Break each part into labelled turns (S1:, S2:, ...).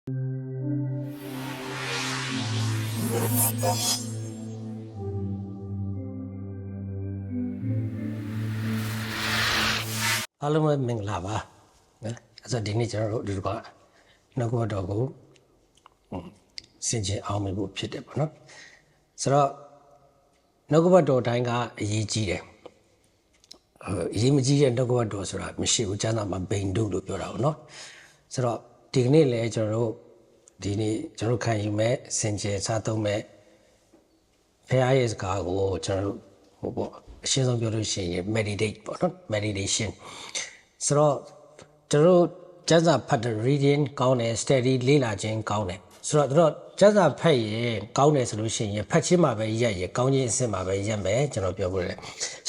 S1: အားလုံးပဲမင်္ဂလာပါနော်အဲ့ဆိုဒီနေ့ကျွန်တော်တို့ဒီကနှုတ်ကပတ်တော်ကိုစင်ကြယ်အောင်မြင်ဖို့ဖြစ်တယ်ပေါ့နော်ဆိုတော့နှုတ်ကပတ်တော်တိုင်းကအရေးကြီးတယ်အရေးမကြီးတဲ့နှုတ်ကပတ်တော်ဆိုတာမရှိဘူးကျမ်းစာမှာဘိန်တို့လို့ပြောတာပေါ့နော်ဆိုတော့ဒီကနေ့လည်းကျွန်တော်တို့ဒီနေ့ကျွန်တော်ခံယူမဲ့စင်ကြယ်စားသုံးမဲ့ဖခင်ရဲ့စကားကိုကျွန်တော်တို့ဟိုပေါ့အရှင်းဆုံးပြောလို့ရှိရင် meditate ပေါ့နော် meditation ဆိုတော့ကျွန်တော်ကျမ်းစာဖတ်တဲ့ reading ကောင်းတယ် study လေ့လာခြင်းကောင်းတယ်ဆိုတော့ကျမ်းစာဖတ်ရင်ကောင်းတယ်ဆိုလို့ရှိရင်ဖတ်ခြင်းမှာပဲရက်ရကောင်းခြင်းအဆင့်မှာပဲရက်မယ်ကျွန်တော်ပြောပြတယ်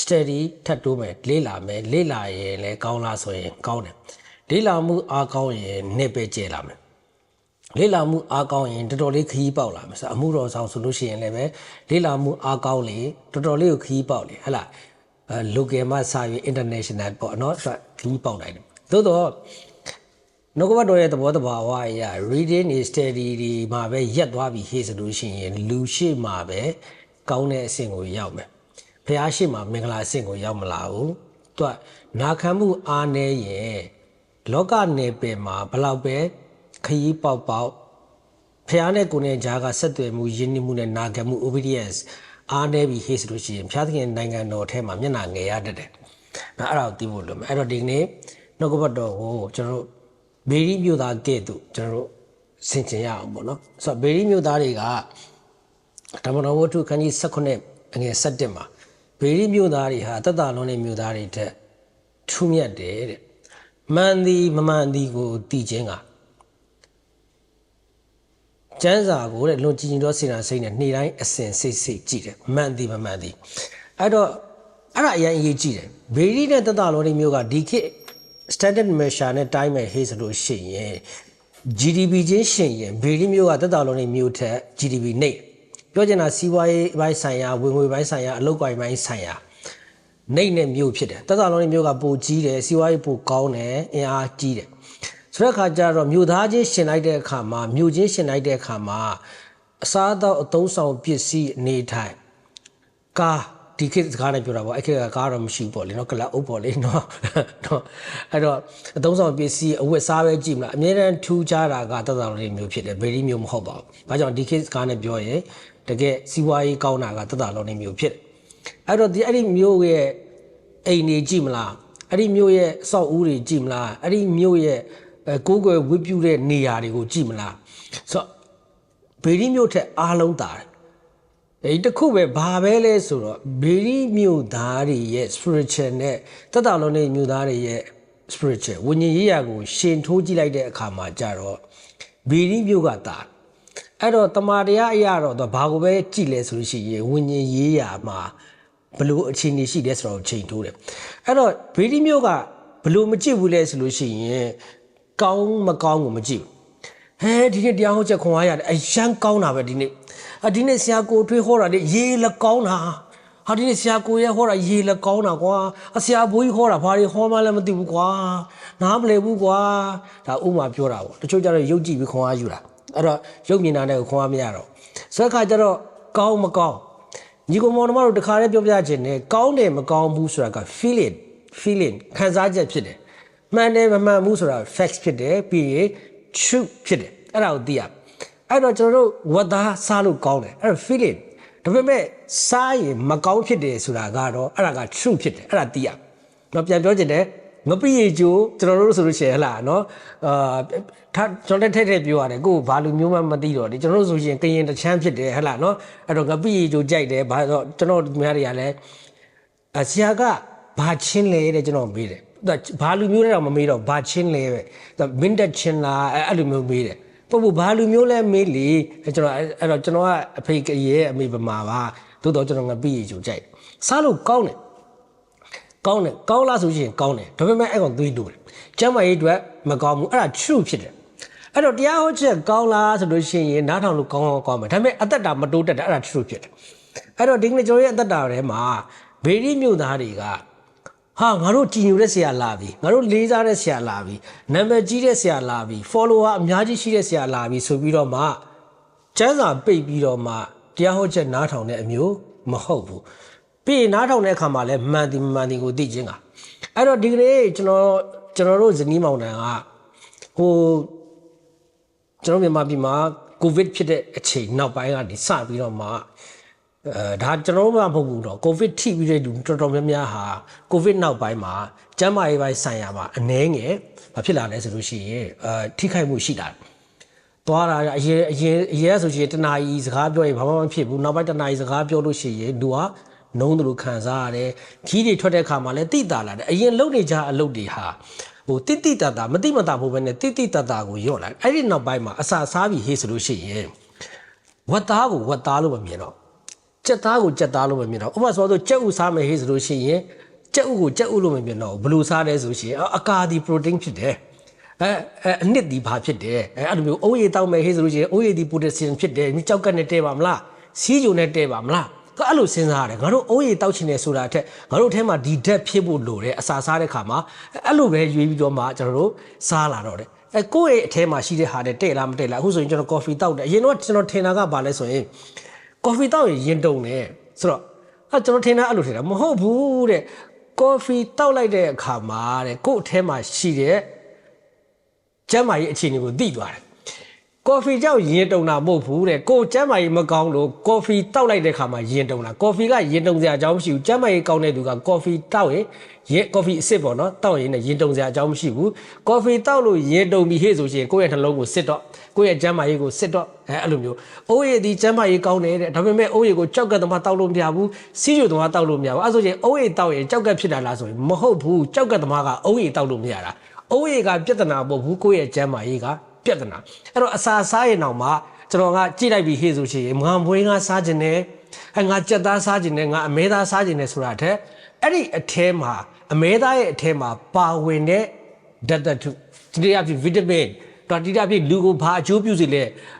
S1: study ထပ်တိုးမယ်လေ့လာမယ်လေ့လာရင်လည်းကောင်းလားဆိုရင်ကောင်းတယ်လေ့လာမှုအားကောင်းရင်နှစ်ပဲကျဲလာမယ်လေ့လာမှုအားကောင်းရင်တော်တော်လေးခရီးပေါက်လာမယ်ဆိုအမှုတော်ဆောင်ဆိုလို့ရှိရင်လည်းပဲလေ့လာမှုအားကောင်းလေတော်တော်လေးကိုခရီးပေါက်လေဟဲ့လားlocal မှာစာရေး international ပေါ့နော်ဆိုခရီးပေါက်နိုင်တယ်သို့တော့နှုတ်ကပတ်တော်ရဲ့သဘောတဘာဝအရာ reading is study ဒီမှာပဲရက်သွားပြီဟေ့ဆိုလို့ရှိရင်လူရှိမှာပဲကောင်းတဲ့အဆင့်ကိုရောက်မယ်ဖះရှိမှာမင်္ဂလာအဆင့်ကိုရောက်မလာဘူးသူကနာခံမှုအားနည်းရင်လောကနယ်ပယ်မှာဘလောက်ပဲခရီးပေါက်ဖះနဲ့ကိုယ်နဲ့ကြားကဆက်သွယ်မှုယဉ်ကျေးမှုနဲ့နာခံမှု obedience အားနည်းပြီးဟေ့ဆိုလို့ရှိရင်ဖះသခင်နိုင်ငံတော်ထဲမှာမျက်နှာငယ်ရတတ်တယ်။အဲ့ဒါကိုသိဖို့လိုမယ်။အဲ့တော့ဒီနေ့နှုတ်ကပတ်တော်ကိုကျွန်တော်တို့ဘေရီမြို့သားကဲ့သို့ကျွန်တော်တို့ဆင်ခြင်ရအောင်ပေါ့နော်။ဆိုတော့ဘေရီမြို့သားတွေကဓမ္မတော်ဝတ္ထုခန်းကြီး19အငယ်17မှာဘေရီမြို့သားတွေဟာတသက်လုံးတဲ့မြို့သားတွေထက်ထူးမြတ်တယ်တဲ့။မှန်သည်မမှန်သည်ကိုသိခြင်းကကျမ်းစာကိုတဲ့လွန်ကြည်ညိုသောစေနာစိတ်နဲ့နေ့တိုင်းအစဉ်စိတ်ကြည့်တယ်မှန်သည်မမှန်သည်အဲ့တော့အဲ့ဒါအရင်အရေးကြီးတယ်ဘေရီနဲ့တတလောဒီမျိုးကဒီခေတ် standard measure နဲ့တိုင်းမဲ့ဟေးဆိုလို့ရှိရင် GDP ချင်းရှင်ရင်ဘေရီမျိုးကတတလောဒီမျိုးထက် GDP နှိပ်ပြောချင်တာစီးပွားရေးပိုင်းဆိုင်ရာဝင်ငွေပိုင်းဆိုင်ရာအလုပ်ကိုင်ပိုင်းဆိုင်ရာနှိပ်နဲ့မျိုးဖြစ်တယ်တတလောဒီမျိုးကပိုကြီးတယ်စီးပွားရေးပိုကောင်းတယ်အင်အားကြီးတယ်ဆိုတဲ့အခါကျတော့မြို့သားချင်းရှင်လိုက်တဲ့အခါမှာမြို့ချင်းရှင်လိုက်တဲ့အခါမှာအစားအသောက်အသုံးဆောင်ပစ္စည်းအနေထိုင်ကားဒီခေတ်စကားနဲ့ပြောတာပေါ့အဲ့ခေတ်ကကားတော့မရှိဘူးပေါ့လေနော်ကလပ်အုပ်ပေါ့လေနော်အဲ့တော့အသုံးဆောင်ပစ္စည်းအဝတ်စားပဲကြည့်မလားအများအားထူးခြားတာကတသက်လုံးမျိုးဖြစ်တယ်ဗေဒီမျိုးမဟုတ်ပါဘူး။ဘာကြောင့်ဒီခေတ်စကားနဲ့ပြောရင်တကယ်စီးပွားရေးကောင်းတာကတသက်လုံးမျိုးဖြစ်တယ်။အဲ့တော့အဲ့ဒီမျိုးရဲ့အိမ်တွေကြည့်မလားအဲ့ဒီမျိုးရဲ့အဆောက်အဦတွေကြည့်မလားအဲ့ဒီမျိုးရဲ့ကိုယ်ွယ်ဝတ်ပြုတဲ့နေရာတွေကိုကြည့်မလားဆိုတော့ဘေရီမြို့ထက်အားလုံးတာတယ်အဲဒီတစ်ခုပဲဘာပဲလဲဆိုတော့ဘေရီမြို့သားတွေရဲ့ spiritual နဲ့တသက်လုံးနဲ့မြို့သားတွေရဲ့ spiritual ဝိညာဉ်ရေးရာကိုရှင်ထိုးကြည့်လိုက်တဲ့အခါမှာကြတော့ဘေရီမြို့ကတာအဲ့တော့တမာတရားအရာတော့ဘာကိုပဲကြည့်လဲဆိုလို့ရှိရင်ဝိညာဉ်ရေးရာမှာဘလို့အခြေအနေရှိတယ်ဆိုတော့ချိန်ထိုးတယ်အဲ့တော့ဘေရီမြို့ကဘလို့မကြည့်ဘူးလဲဆိုလို့ရှိရင်ကောင်းမကောင်းကိုမကြည့်ဘူးဒီနေ့တရားဟောချက်ခွန်အားရတယ်အရန်ကောင်းတာပဲဒီနေ့ဆရာကိုထွေးဟောတာလေရေလကောင်းတာဒီနေ့ဆရာကိုရဲ့ဟောတာရေလကောင်းတာကွာဆရာဘိုးကြီးဟောတာဘာတွေဟောမှလည်းမသိဘူးကွာနားမလည်ဘူးကွာဒါဥမာပြောတာပေါ့တချို့ကျတော့ရုပ်ကြည့်ပြီးခွန်အားယူတာအဲ့တော့ရုပ်မြင်တာနဲ့ခွန်အားမရတော့ဆိုတဲ့အခါကျတော့ကောင်းမကောင်းညီကောင်မောင်တို့တခါတည်းပြောပြခြင်းနဲ့ကောင်းတယ်မကောင်းဘူးဆိုတာက feeling ခံစားချက်ဖြစ်တယ်မှန်တယ်မမှန်ဘူးဆိုတာ facts ဖြစ်တယ်ပြီးရင် truth ဖြစ်တယ်အဲ့ဒါကိုသိရအဲ့တော့ကျွန်တော်တို့ဝတ်သားစားလို့ကောင်းတယ်အဲ့ဒါ feeling ဒါပေမဲ့စားရင်မကောင်းဖြစ်တယ်ဆိုတာကတော့အဲ့ဒါက truth ဖြစ်တယ်အဲ့ဒါသိရတော့ပြန်ပြောချင်တယ်ငပိရေကျိုးကျွန်တော်တို့ဆိုလို့ရှိရင်ဟလာနော်ကျွန်တော်ထက်ပြောရတယ်ကိုဘာလူမျိုးမှမသိတော့ဒီကျွန်တော်တို့ဆိုရင်ကရင်တချမ်းဖြစ်တယ်ဟလာနော်အဲ့တော့ငပိရေကျိုးကြိုက်တယ်ဘာတော့ကျွန်တော်များတွေကလည်းဆရာကဘာချင်းလဲတဲ့ကျွန်တော်မေးတယ်ဘာလူမျိုးလဲတော့မမေးတော့ဘာချင်းလဲပဲမင်းတက်ချင်းလားအဲ့လိုမျိုးမေးတယ်ပို့ဘာလူမျိုးလဲမေးလေကျွန်တော်အဲ့တော့ကျွန်တော်ကအဖေရဲ့အမေဗမာပါသို့တော့ကျွန်တော်ငပိရေကျိုးကြိုက်စားလို့ကောင်းတယ်ကောင်းလားဆိုရင်ကောင်းတယ်ဒါပေမဲ့အဲ့ကောင်သွေးလို့ကျမ်းမာရေးအတွက်မကောင်းဘူးအဲ့ဒါ true ဖြစ်တယ်အဲ့တော့တရားဟောချက်ကောင်းလားဆိုလို့ရှိရင်နားထောင်လို့ကောင်းမယ်ဒါပေမဲ့အသက်တာမတိုးတက်တာအဲ့ဒါ true ဖြစ်တယ်အဲ့တော့ဒီကနေ့ကျွန်တော်ရဲ့အသက်တာထဲမှာဘေရီမြို့သားတွေက ဟာငါတို့ကြည်ညိုတဲ့ဆရာလာပြီငါတို့လေးစားတဲ့ဆရာလာပြီနာမည်ကြီးတဲ့ဆရာလာပြီ follower အများကြီးရှိတဲ့ဆရာလာပြီဆိုပြီးတော့မှကျမ်းစာပိတ်ပြီးတော့မှတရားဟောချက်နားထောင်တဲ့အမျိုးမဟုတ်ဘူးပြီးနားထောင်တဲ့အခါမှာလည်းမှန်တယ်မှန်တယ်ကိုသိချင်းကအဲ့တော့ဒီကနေ့ကျွန်တော်တို့ဇနီးမောင်နှံကဟိုကျွန်တော်မြန်မာပြည်မှာကိုဗစ်ဖြစ်တဲ့အချိန်နောက်ပိုင်းကနေစပြီးတော့မှဒါကျွန်တော်တို့မှမဟုတ်ဘူးတော့ကိုဗစ်ထိပြီးတဲ့လူတော်တော်များများဟာကိုဗစ်နောက်ပိုင်းမှာကျန်းမာရေးပိုင်းဆိုင်ရာမှာအနည်းငယ်ဘာဖြစ်လာလဲဆိုလို့ရှိရင်ထိခိုက်မှုရှိလာတယ်သွားတာအရင်ဆိုရှင်တနာရီစကားပြောရင်ဘာမှမဖြစ်ဘူးနောက်ပိုင်းတနာရီစကားပြောလို့ရှိရင်လူဟာနှုံးတယ်လို့ခံစားရတယ်ခီးတွေထွက်တဲ့အခါမှာလည်းတိတာလာတယ်အရင်လုံနေကြအလုပ်တွေဟာဟိုတိတာမတိမတာဖို့ပဲနဲ့တိတာကိုရော့လိုက်အဲ့ဒီနောက်ပိုင်းမှာအစာစားပြီးဟေးဆိုလို့ရှိရင်ဝတ်သားကိုဝတ်သားလို့မမြင်တော့ကြက်သားကိုကြက်သားလို့မမြင်တော့ဥပမာဆိုတော့ကြက်ဥစားမယ်ဟေးဆိုလို့ရှိရင်ကြက်ဥကိုကြက်ဥလို့မမြင်တော့ဘလို့စားလဲဆိုရှင်အကာဒီ protein ဖြစ်တယ်အနှစ်ဒီဘာဖြစ်တယ်အဲ့လိုမျိုးအုံးရည်တောက်မယ်ဟေးဆိုလို့ရှိရင်အုံးရည်ဒီ potassium ဖြစ်တယ်ကြောက်ကက်နဲ့တဲပါမလားစီးကြုံနဲ့တဲပါမလားအဲ့လိုစဉ်းစားရတယ်ငါတို့အုံးရည်တောက်ချင်တယ်ဆိုတာအထက်ငါတို့အထဲမှာဒီဓာတ်ဖြစ်ဖို့လိုတယ်အစာစားတဲ့ခါမှာအဲ့လိုပဲရွေးပြီးတော့မှကျွန်တော်တို့စားလာတော့တယ်ကိုယ့်ရဲ့အထဲမှာရှိတဲ့ဟာတဲ့တဲ့လားမတဲ့လားအခုဆိုရင်ကျွန်တော် coffee တောက်တယ်အရင်တော့ကျွန်တော်ထင်တာကဘာလဲဆိုရင် coffee တောက်ရင်ရင်တုံတယ်ဆိုတော့ကျွန်တော်ထင်တာအဲ့လိုထင်တာမဟုတ်ဘူးတဲ့ coffee တောက်လိုက်တဲ့အခါမှာတဲ့ကိုယ့်အထဲမှာရှိတဲ့ကျန်းမာရေးအခြေအနေကိုသိသွားတယ်ကော်ဖီကြောင့်ရင်တုံတာမဟုတ်ဘူးတဲ့ကိုကျမ်းမာရေးမကောင်းလို့ကော်ဖီတောက်လိုက်တဲ့ခါမှာရင်တုံတာကော်ဖီကရင်တုံစရာအကြောင်းမရှိဘူးကျမ်းမာရေးကောင်းတဲ့သူကကော်ဖီတောက်ရင်ကော်ဖီအစ်စ်ပေါ့နော်တောက်ရင်လည်းရင်တုံစရာအကြောင်းမရှိဘူးကော်ဖီတောက်လို့ရင်တုံပြီးဟေ့ဆိုရှင်ကိုယ့်ရဲ့နှလုံးကိုစစ်တော့ကိုယ့်ရဲ့ကျမ်းမာရေးကိုစစ်တော့အဲ့လိုမျိုးအိုးရည်ဒီကျမ်းမာရေးကောင်းတယ်တဲ့ဒါပေမဲ့အိုးရည်ကိုကြောက်ကက်သမားတောက်လို့မရဘူးစီးကျူသမားတောက်လို့မရဘူးအဲ့ဆိုရင်အိုးရည်တောက်ရင်ကြောက်ကက်ဖြစ်တာလားဆိုရင်မဟုတ်ဘူးကြောက်ကက်သမားကအိုးရည်တောက်လို့မရတာအိုးရည်ကပြဿနာမဟုတ်ဘူးကိုယ့်ရဲ့ကျမ်းမာရေးကပြဿနာအဲ့တော့အစာစားရင်တော့မှကျွန်တော်ကကြည့်လိုက်ပြီးဟေ့ဆိုချင်ငါမွေးငါစားခြင်းနဲ့ငါကြက်သားစားခြင်းနဲ့ငါအမဲသားစားခြင်းနဲ့ဆိုတာတဲ့အဲ့ဒီအထဲမှာအမဲသားရဲ့အထဲမှာပါဝင်တဲ့ဓာတ်တုဒီတရားဖြစ်ဗီတာမင်တော်ဒီတရားဖြစ်လူကိုဘာအကျိုးပြုစေလ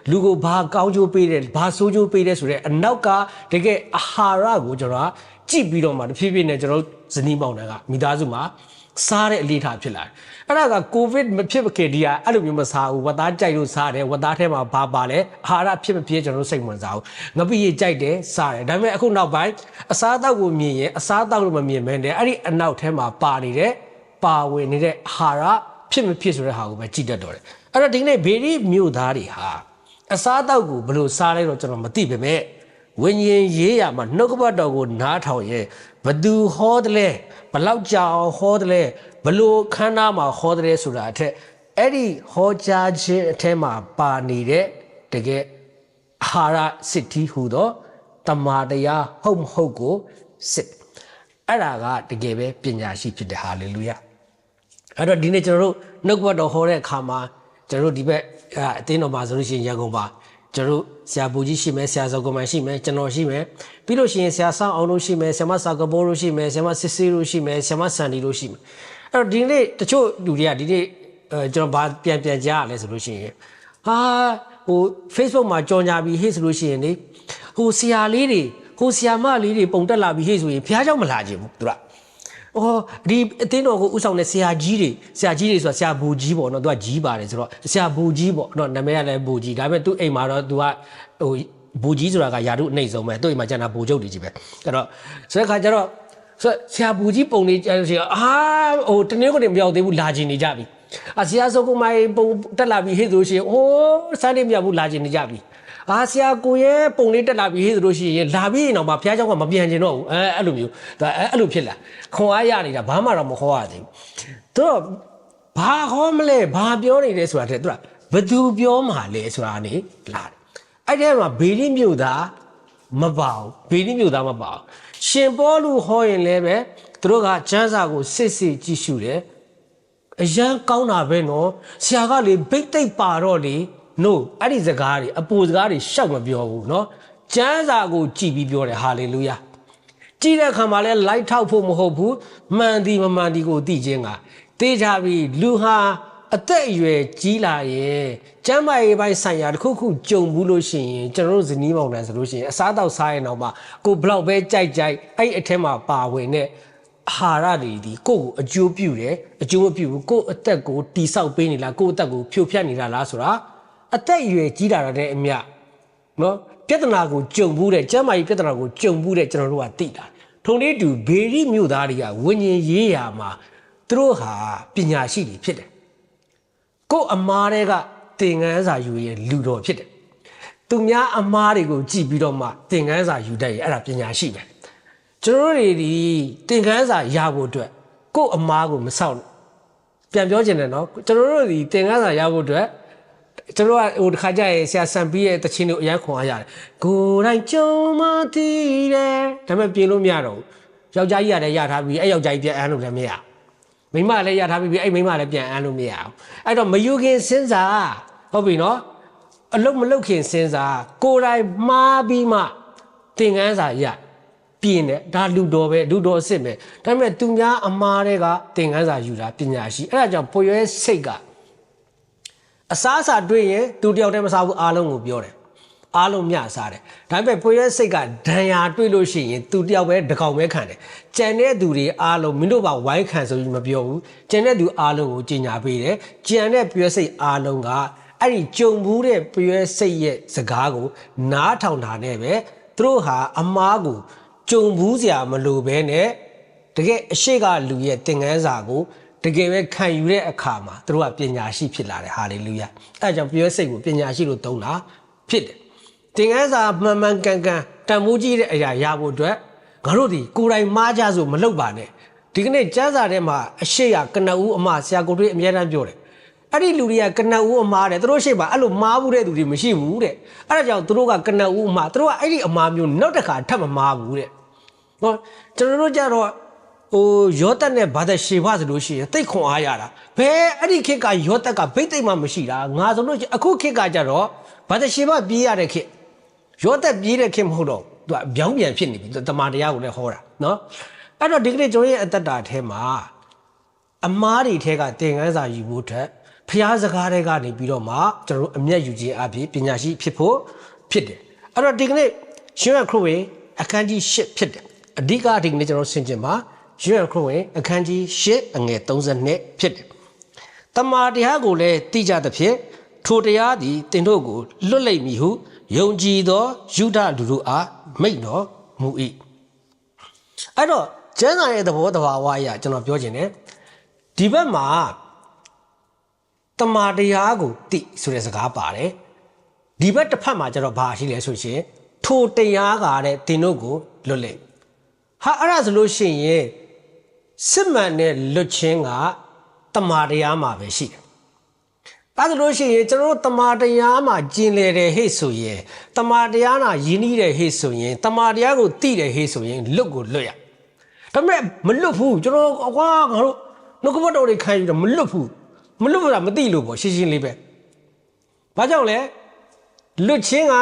S1: ဲလူကိုဘာကောင်းကျိုးပေးတယ်ဘာဆိုးကျိုးပေးတယ်ဆိုတဲ့အနောက်ကတကယ်အာဟာရကိုကျွန်တော်ကြည့်ပြီးတော့မှတဖြည်းဖြည်းနဲ့ကျွန်တော်ဇနီးမောင်နှံကမိသားစုမှာစားတဲ့အလေးထားဖြစ်လာတယ်အဲ့ဒါကကိုဗစ်မဖြစ်ခင်ဒီကအဲ့လိုမျိုးမစားဘူးဝတ်သားကြိုက်လို့စားတယ်ဝတ်သားထဲမှာဘာပါလဲအာဟာရဖြစ်မဖြစ်ကျွန်တော်စိတ်ဝင်စားဘူးငပိရေကြိုက်တယ်စားတယ်ဒါပေမဲ့အခုနောက်ပိုင်းအစားအသောက်ကိုမြင်ရင်အစားအသောက်လို့မမြင်မဲနဲ့အဲ့ဒီအနောက်ထဲမှာပါနေတဲ့ပါဝင်နေတဲ့အာဟာရဖြစ်မဖြစ်ဆိုတဲ့ဟာကိုပဲကြည့်တတ်တော့တယ်အဲ့တော့ဒီနေ့ဘေရီမြို့သားတွေဟာအစားအသောက်ကိုဘယ်လိုစားလဲတော့ကျွန်တော်မသိပေမဲ့ဝိညာဉ်ရေးရမှာနှုတ်ကပတ်တော်ကိုနားထောင်ရင်ဘသူဟောတယ်လဲဘလောက်ကြောင်ဟောတယ်လဲဘလို့ခန္ဓာမှာဟောတယ်ဆိုတာအထက်အဲ့ဒီဟောကြားခြင်းအထက်မှာပါနေတဲ့တကယ်အာဟာရစစ်တီဟူသောတမာတရားဟုတ်မဟုတ်ကိုစစ်အဲ့ဒါကတကယ်ပဲပညာရှိဖြစ်တယ်ဟာလေလုယအဲ့တော့ဒီနေ့ကျွန်တော်တို့နှုတ်ကပတ်တော်ဟောတဲ့အခါမှာကျွန်တော်တို့ဒီဘက်အသင်းတော်မှာဆိုလို့ရှိရင်ရန်ကုန်ပါကျွန်တော်ဆရာဘူကြီးရှိမယ်ဆရာဇော်ကမန်ရှိမယ်ကျွန်တော်ရှိမယ်ပြီးလို့ရှိရင်ဆရာဆောင်အောင်လို့ရှိမယ်ဆရာမစာကပိုးလို့ရှိမယ်ဆရာမစစ်စေးလို့ရှိမယ်ဆရာမစန်ဒီလို့ရှိမယ်အဲ့တော့ဒီနေ့တချို့လူတွေကဒီနေ့ကျွန်တော်ဗာပြန်ကြားရလဲဆိုလို့ရှိရင်ဟာဟို Facebook မှာကြော်ညာပြီးဟေ့ဆိုလို့ရှိရင်လေဟိုဆရာလေးတွေဟိုဆရာမလေးတွေပုံတက်လာပြီးဟေ့ဆိုရင်ဘုရားเจ้าမလာခြင်းဘူးသူကဒီအသင်းတော်ကိုဥဆောင်တဲ့ဆရာကြီးတွေဆိုတာဆရာဘူကြီးပေါ့နော်သူကကြီးပါတယ်ဆိုတော့ဆရာဘူကြီးပေါ့နော်နာမည်ကလည်းဘူကြီးဒါပေမဲ့သူအိမ်မှာတော့သူကဟိုဘူကြီးဆိုတာကယာတုအနှိမ့်ဆုံးပဲသူ့အိမ်မှာကျန်တာဘူချုပ်တွေကြီးပဲအဲ့တော့ဆိုတဲ့ခါကျတော့ဆရာဘူကြီးပုံနေကျတော့ဟိုတနည်းကိုမရောက်သေးဘူးလာကျင်နေကြပြီဆရာစုံကမိုင်ပုံတက်လာပြီးဟေ့ဆိုရှင်စမ်းနေမရဘူးလာကျင်နေကြပြီဆရာကိုရဲ့ပုံလေးတက်လာပြီးဟေ့ဆိုလို့ရှိရင်လာပြီးရင်တော့မှဘုရားเจ้าကမပြန်ကျင်တော့ဘူးအဲ့လိုမျိုးအဲ့လိုဖြစ်လာခွန်အားရနေတာဘာမှတော့မခေါ်ရသေးဘူးသူတော့ဘာခေါ်မလဲဘာပြောနေလဲဆိုတာတဲ့သူကဘသူပြောမှာလဲဆိုတာနေလာတယ်အဲ့ဒီမှာဘေလိမြို့သားမပါဘူးဘေလိမြို့သားမပါဘူးရှင်ပေါလုဟောရင်လည်းပဲသူတို့ကကျမ်းစာကိုစစ်စစ်ကြည့်ရှုတယ်အရန်ကောင်းတာပဲနော်ဆရာကလေဘိတ်သိပ်ပါတော့လေno အဲ့ဒီစကားတွေအပူစကားတွေရှောက်မပြောဘူးเนาะကျမ်းစာကိုကြည်ပြီးပြောတယ်ဟာလေလုယာကြည်တဲ့အခါမှာလဲလိုက်ထောက်ဖို့မဟုတ်ဘူးမှန်ဒီမမှန်ဒီကိုသိခြင်းကသိကြပြီလူဟာအသက်အရွယ်ကြီးလာရင်ကျမ်းမာရေးပိုင်းဆိုင်ရာတစ်ခုခုကြုံဘူးလို့ရှိရင်ကျွန်တော်တို့ဇနီးမောင်နှံဆိုလို့ရှိရင်အစားတောက်စားရင်တော့မှကိုဘလောက်ပဲကြိုက်အဲ့အထက်မှာပါဝင်တဲ့ အာဟာရတွေဒီကိုယ့်ကိုအကျိုးပြုတယ်အကျိုးမပြုဘူးကိုယ့်အသက်ကိုတိဆောက်ပေးနေလားကိုယ့်အသက်ကိုဖြိုဖျက်နေတာလားဆိုတာအသက်အရွယ်ကြီးလာတဲ့အမျှနော်ပြဿနာကိုကြုံဘူးတဲ့ကျမ်းမာရေးပြဿနာကိုကြုံဘူးတဲ့ကျွန်တော်တို့ကသိတာထုံလေးတူဘေရီမြို့သားတွေကဝิญဉ်ရေးရာမှာသူတို့ဟာပညာရှိတွေဖြစ်တယ်ကိုယ့်အမားတွေကသင်ခန်းစာယူရင်လူတော်ဖြစ်တယ်သူများအမားတွေကိုကြည့်ပြီးတော့မှသင်ခန်းစာယူတတ်ရင်အဲ့ဒါပညာရှိပဲကျွန်တော်တို့တွေဒီသင်ခန်းစာရဖို့အတွက်ကိုယ့်အမားကိုမဆောက်ပြန်ပြောချင်တယ်နော်ကျွန်တော်တို့ဒီသင်ခန်းစာရဖို့အတွက်ကျွန်တော်ကဟိုတစ်ခါကျရင်ဆရာဆန်ပြီးရဲ့တခြင်းတို့အရန်ခွန်အားရတယ်ကိုယ်တိုင်ကြုံမသိတယ်ဒါပေမဲ့ပြင်လို့မရတော့ဘူးယောက်ျားကြီးရတယ်ရထားပြီးအဲ့ယောက်ျားကြီးပြန်အမ်းလို့လည်းမရမိန်းမလည်းရထားပြီးအဲ့မိန်းမလည်းပြန်အမ်းလို့မရအောင်အဲ့တော့မယူခင်စဉ်းစားဟုတ်ပြီနော်အလုံးမလုံးခင်စဉ်းစားကိုယ်တိုင်မှားပြီးမှသင်ခန်းစာရပြင်းတယ်ဒါလူတော်ပဲလူတော်အစ်စ်ပဲဒါပေမဲ့သူများအမားတွေကသင်ခန်းစာယူတာပညာရှိအဲ့ဒါကြောင့်ပွေရဲစိတ်ကအစားအစာတွေ့ရင်သူတယောက်တည်းမစားဘူးအားလုံးကိုပြောတယ်အားလုံးမျှစားတယ်ဒါပေမဲ့ပွေရဲစိတ်ကဒဏ်ရာတွေ့လို့ရှိရင်သူတယောက်ပဲတကောင်ပဲခံတယ်ကြံတဲ့သူတွေအားလုံးမင်းတို့ပါဝိုင်းခံဆိုပြီးမပြောဘူးကြံတဲ့သူအားလုံးကိုကြီးညာပေးတယ်ကြံတဲ့ပွေရဲစိတ်အားလုံးကအဲ့ဒီကြုံဘူးတဲ့ပွေရဲစိတ်ရဲ့စကားကိုနားထောင်တာနဲ့ပဲသူတို့ဟာအမားကိုကြုံဘူးစရာမလိုဘဲနဲ့တကယ်အရှိကလူရဲ့သင်ခန်းစာကိုတကယ်ပဲခံယူတဲ့အခါမှာသူတို့ကပညာရှိဖြစ်လာတယ်ဟာလေလုယာအဲဒါကြောင့်ပြောစိတ်ကိုပညာရှိလို့သုံးတာဖြစ်တယ်သင်ခန်းစာမှန်မှန်ကန်ကန်တန်ဖိုးကြီးတဲ့အရာရဖို့အတွက်ငါတို့ဒီကိုယ်တိုင်မှားကြဆိုမလုပ်ပါနဲ့ဒီကနေ့ကျမ်းစာထဲမှာအရှိရကနဦးအမဆရာကိုတွေ့အမြဲတမ်းပြောတယ်အဲ့ဒီလူတွေကကနဦးအမားတယ်သူတို့ရှိပါအဲ့လိုမားဘူးတဲ့သူတွေမရှိဘူးတဲ့အဲ့ဒါကြောင့်သူတို့ကကနဦးအမားသူတို့ကအဲ့ဒီအမားမျိုးနောက်တစ်ခါထပ်မမားဘူးတဲ့ဟောကျွန်တော်တို့ကြတော့ဟိုယောသက်နဲ့ဘာသာရှေဘဆိုလို့ရှိရင်တိတ်ခွန်အားရတာဘယ်အဲ့ဒီခေတ်ကယောသက်ကဘိတ်သိမ့်မှမရှိတာငါဆိုလို့အခုခေတ်ကကြတော့ဘာသာရှေဘပြေးရတဲ့ခေတ်ယောသက်ပြေးတဲ့ခေတ်မဟုတ်တော့သူကပြောင်းပြန်ဖြစ်နေပြီတမန်တရားကိုလည်းဟောတာနော်အဲ့တော့ဒီကနေ့ကျွန်တော်ရဲ့အသက်တာထဲမှာအမားတွေထဲကသင်ခန်းစာယူဖို့အတွက်ဖျားစကားတွေကနေပြီးတော့မှကျွန်တော်တို့အမျက်ယူခြင်းအဖြစ်ပညာရှိဖြစ်ဖို့ဖြစ်တယ်အဲ့တော့ဒီကနေ့ရှင်ရခရစ်ဝင်အခန်းကြီး၈ဖြစ်တယ်အဓိကဒီကနေ့ကျွန်တော်ဆင်ခြင်မှာရှင်ရခရစ်ဝင်အခန်းကြီး၈အငယ်32ဖြစ်တယ်တမန်တရားကိုလည်းသိကြသဖြင့်ထိုတရားသည်သင်တို့ကိုလွတ်လိမ့်မည်ဟုယုံကြည်သောယုဒလူတို့အားမိန့်တော်မူ၏အဲ့တော့ကျမ်းစာရဲ့သဘောတဘာဝအရကျွန်တော်ပြောချင်တယ်ဒီဘက်မှာတမာတရားကိုတိဆိုတဲ့စကားပါတယ်ဒီဘက်တစ်ဖက်မှာကျတော့ဘာရှိလဲဆိုရှင်ထိုတရားကတဲ့သင်တို့ကိုလွတ်လိမ့်ဟာအဲ့ဒါဆိုလို့ရှိရင်စစ်မှန်တဲ့လွတ်ခြင်းကတမာတရားမှာပဲရှိတယ်အဲ့ဒါလို့ရှိရင်ကျွန်တော်တို့တမာတရားမှာကျင်လည်တယ်ဟဲ့ဆိုရင်တမာတရားနာယဉ်နီးတယ်ဟဲ့ဆိုရင်တမာတရားကိုသိတယ်ဟဲ့ဆိုရင်လွတ်ကိုလွတ်ရဒါပေမဲ့မလွတ်ဘူးကျွန်တော်ကွာငါတို့နှုတ်ကပတ်တော်တွေခံယူတော့မလွတ်ဘူးမလွတ်ဘူးလားမသိလို့ပေါ့ရှင်းရှင်းလေးပဲဘာကြောင့်လဲလွတ်ခြင်းက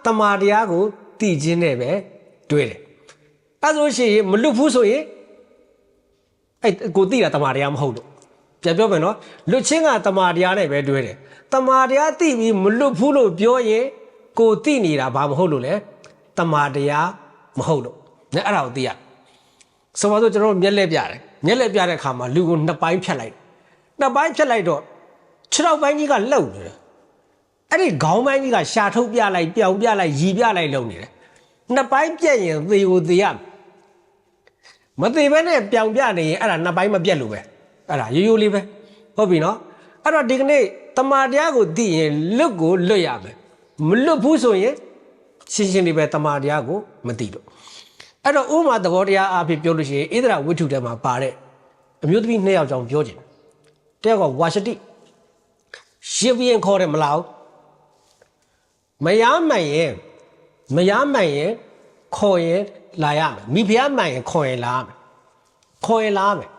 S1: တမာတရားကိုသိခြင်းနဲ့ပဲတွဲတယ်အဲဆိုရှင်မလွတ်ဘူးဆိုရင်အဲ့ကိုသိတာတမာတရားမဟုတ်လို့ပြန်ပြောမယ်နော်လွတ်ခြင်းကတမာတရားနဲ့ပဲတွဲတယ်တမာတရားသိပြီးမလွတ်ဘူးလို့ပြောရင်ကိုသိနေတာဘာမဟုတ်လို့လဲတမာတရားမဟုတ်လို့နဲ့အဲ့ဒါကိုသိရဆိုပါစို့ကျွန်တော်တို့မျက်လှည့်ပြတယ်မျက်လှည့်ပြတဲ့အခါမှာလူကိုနှစ်ပိုင်းဖြတ်လိုက်နှစ်ပိုင်းဖြတ်လိုက်တော့ခြေထောက်ပိုင်းကြီးကလှုပ်နေတယ်အဲ့ဒီခေါင်းပိုင်းကြီးကရှာထုတ်ပြလိုက်ပြောင်ပြလိုက်ရီပြလိုက်လှုပ်နေတယ်နှစ်ပိုင်းပြက်ရင်သေကိုသေရမသေဘဲနဲ့ပြောင်ပြနေရင်အဲ့ဒါနှစ်ပိုင်းမပြက်လို့ပဲအဲ့ဒါရိုးရိုးလေးပဲဟုတ်ပြီနော်အဲ့တော့ဒီကနေ့တမာတရားကိုသိရင်လွတ်ကိုလွတ်ရမယ်မလွတ်ဘူးဆိုရင်ရှင်းရှင်းလေးပဲတမာတရားကိုမသိလို့အဲ့တော့ဥမာသဘောတရားအဖြစ်ပြောလို့ရှိရင်ဣသရာဝိတ္ထုထဲမှာပါတဲ့အမျိုးသမီး2ယောက်ကြောင့်ပြောခြင်းတယောက်ကဝါရှတိရှင်းပြင်းခေါ်တယ်မလားမရမှန်ရင်ခေါ်ရင်လာရမယ်မိဖုရားမှန်ရင်ခေါ်ရင်လာရမယ်ခေါ်ရင်လာမယ်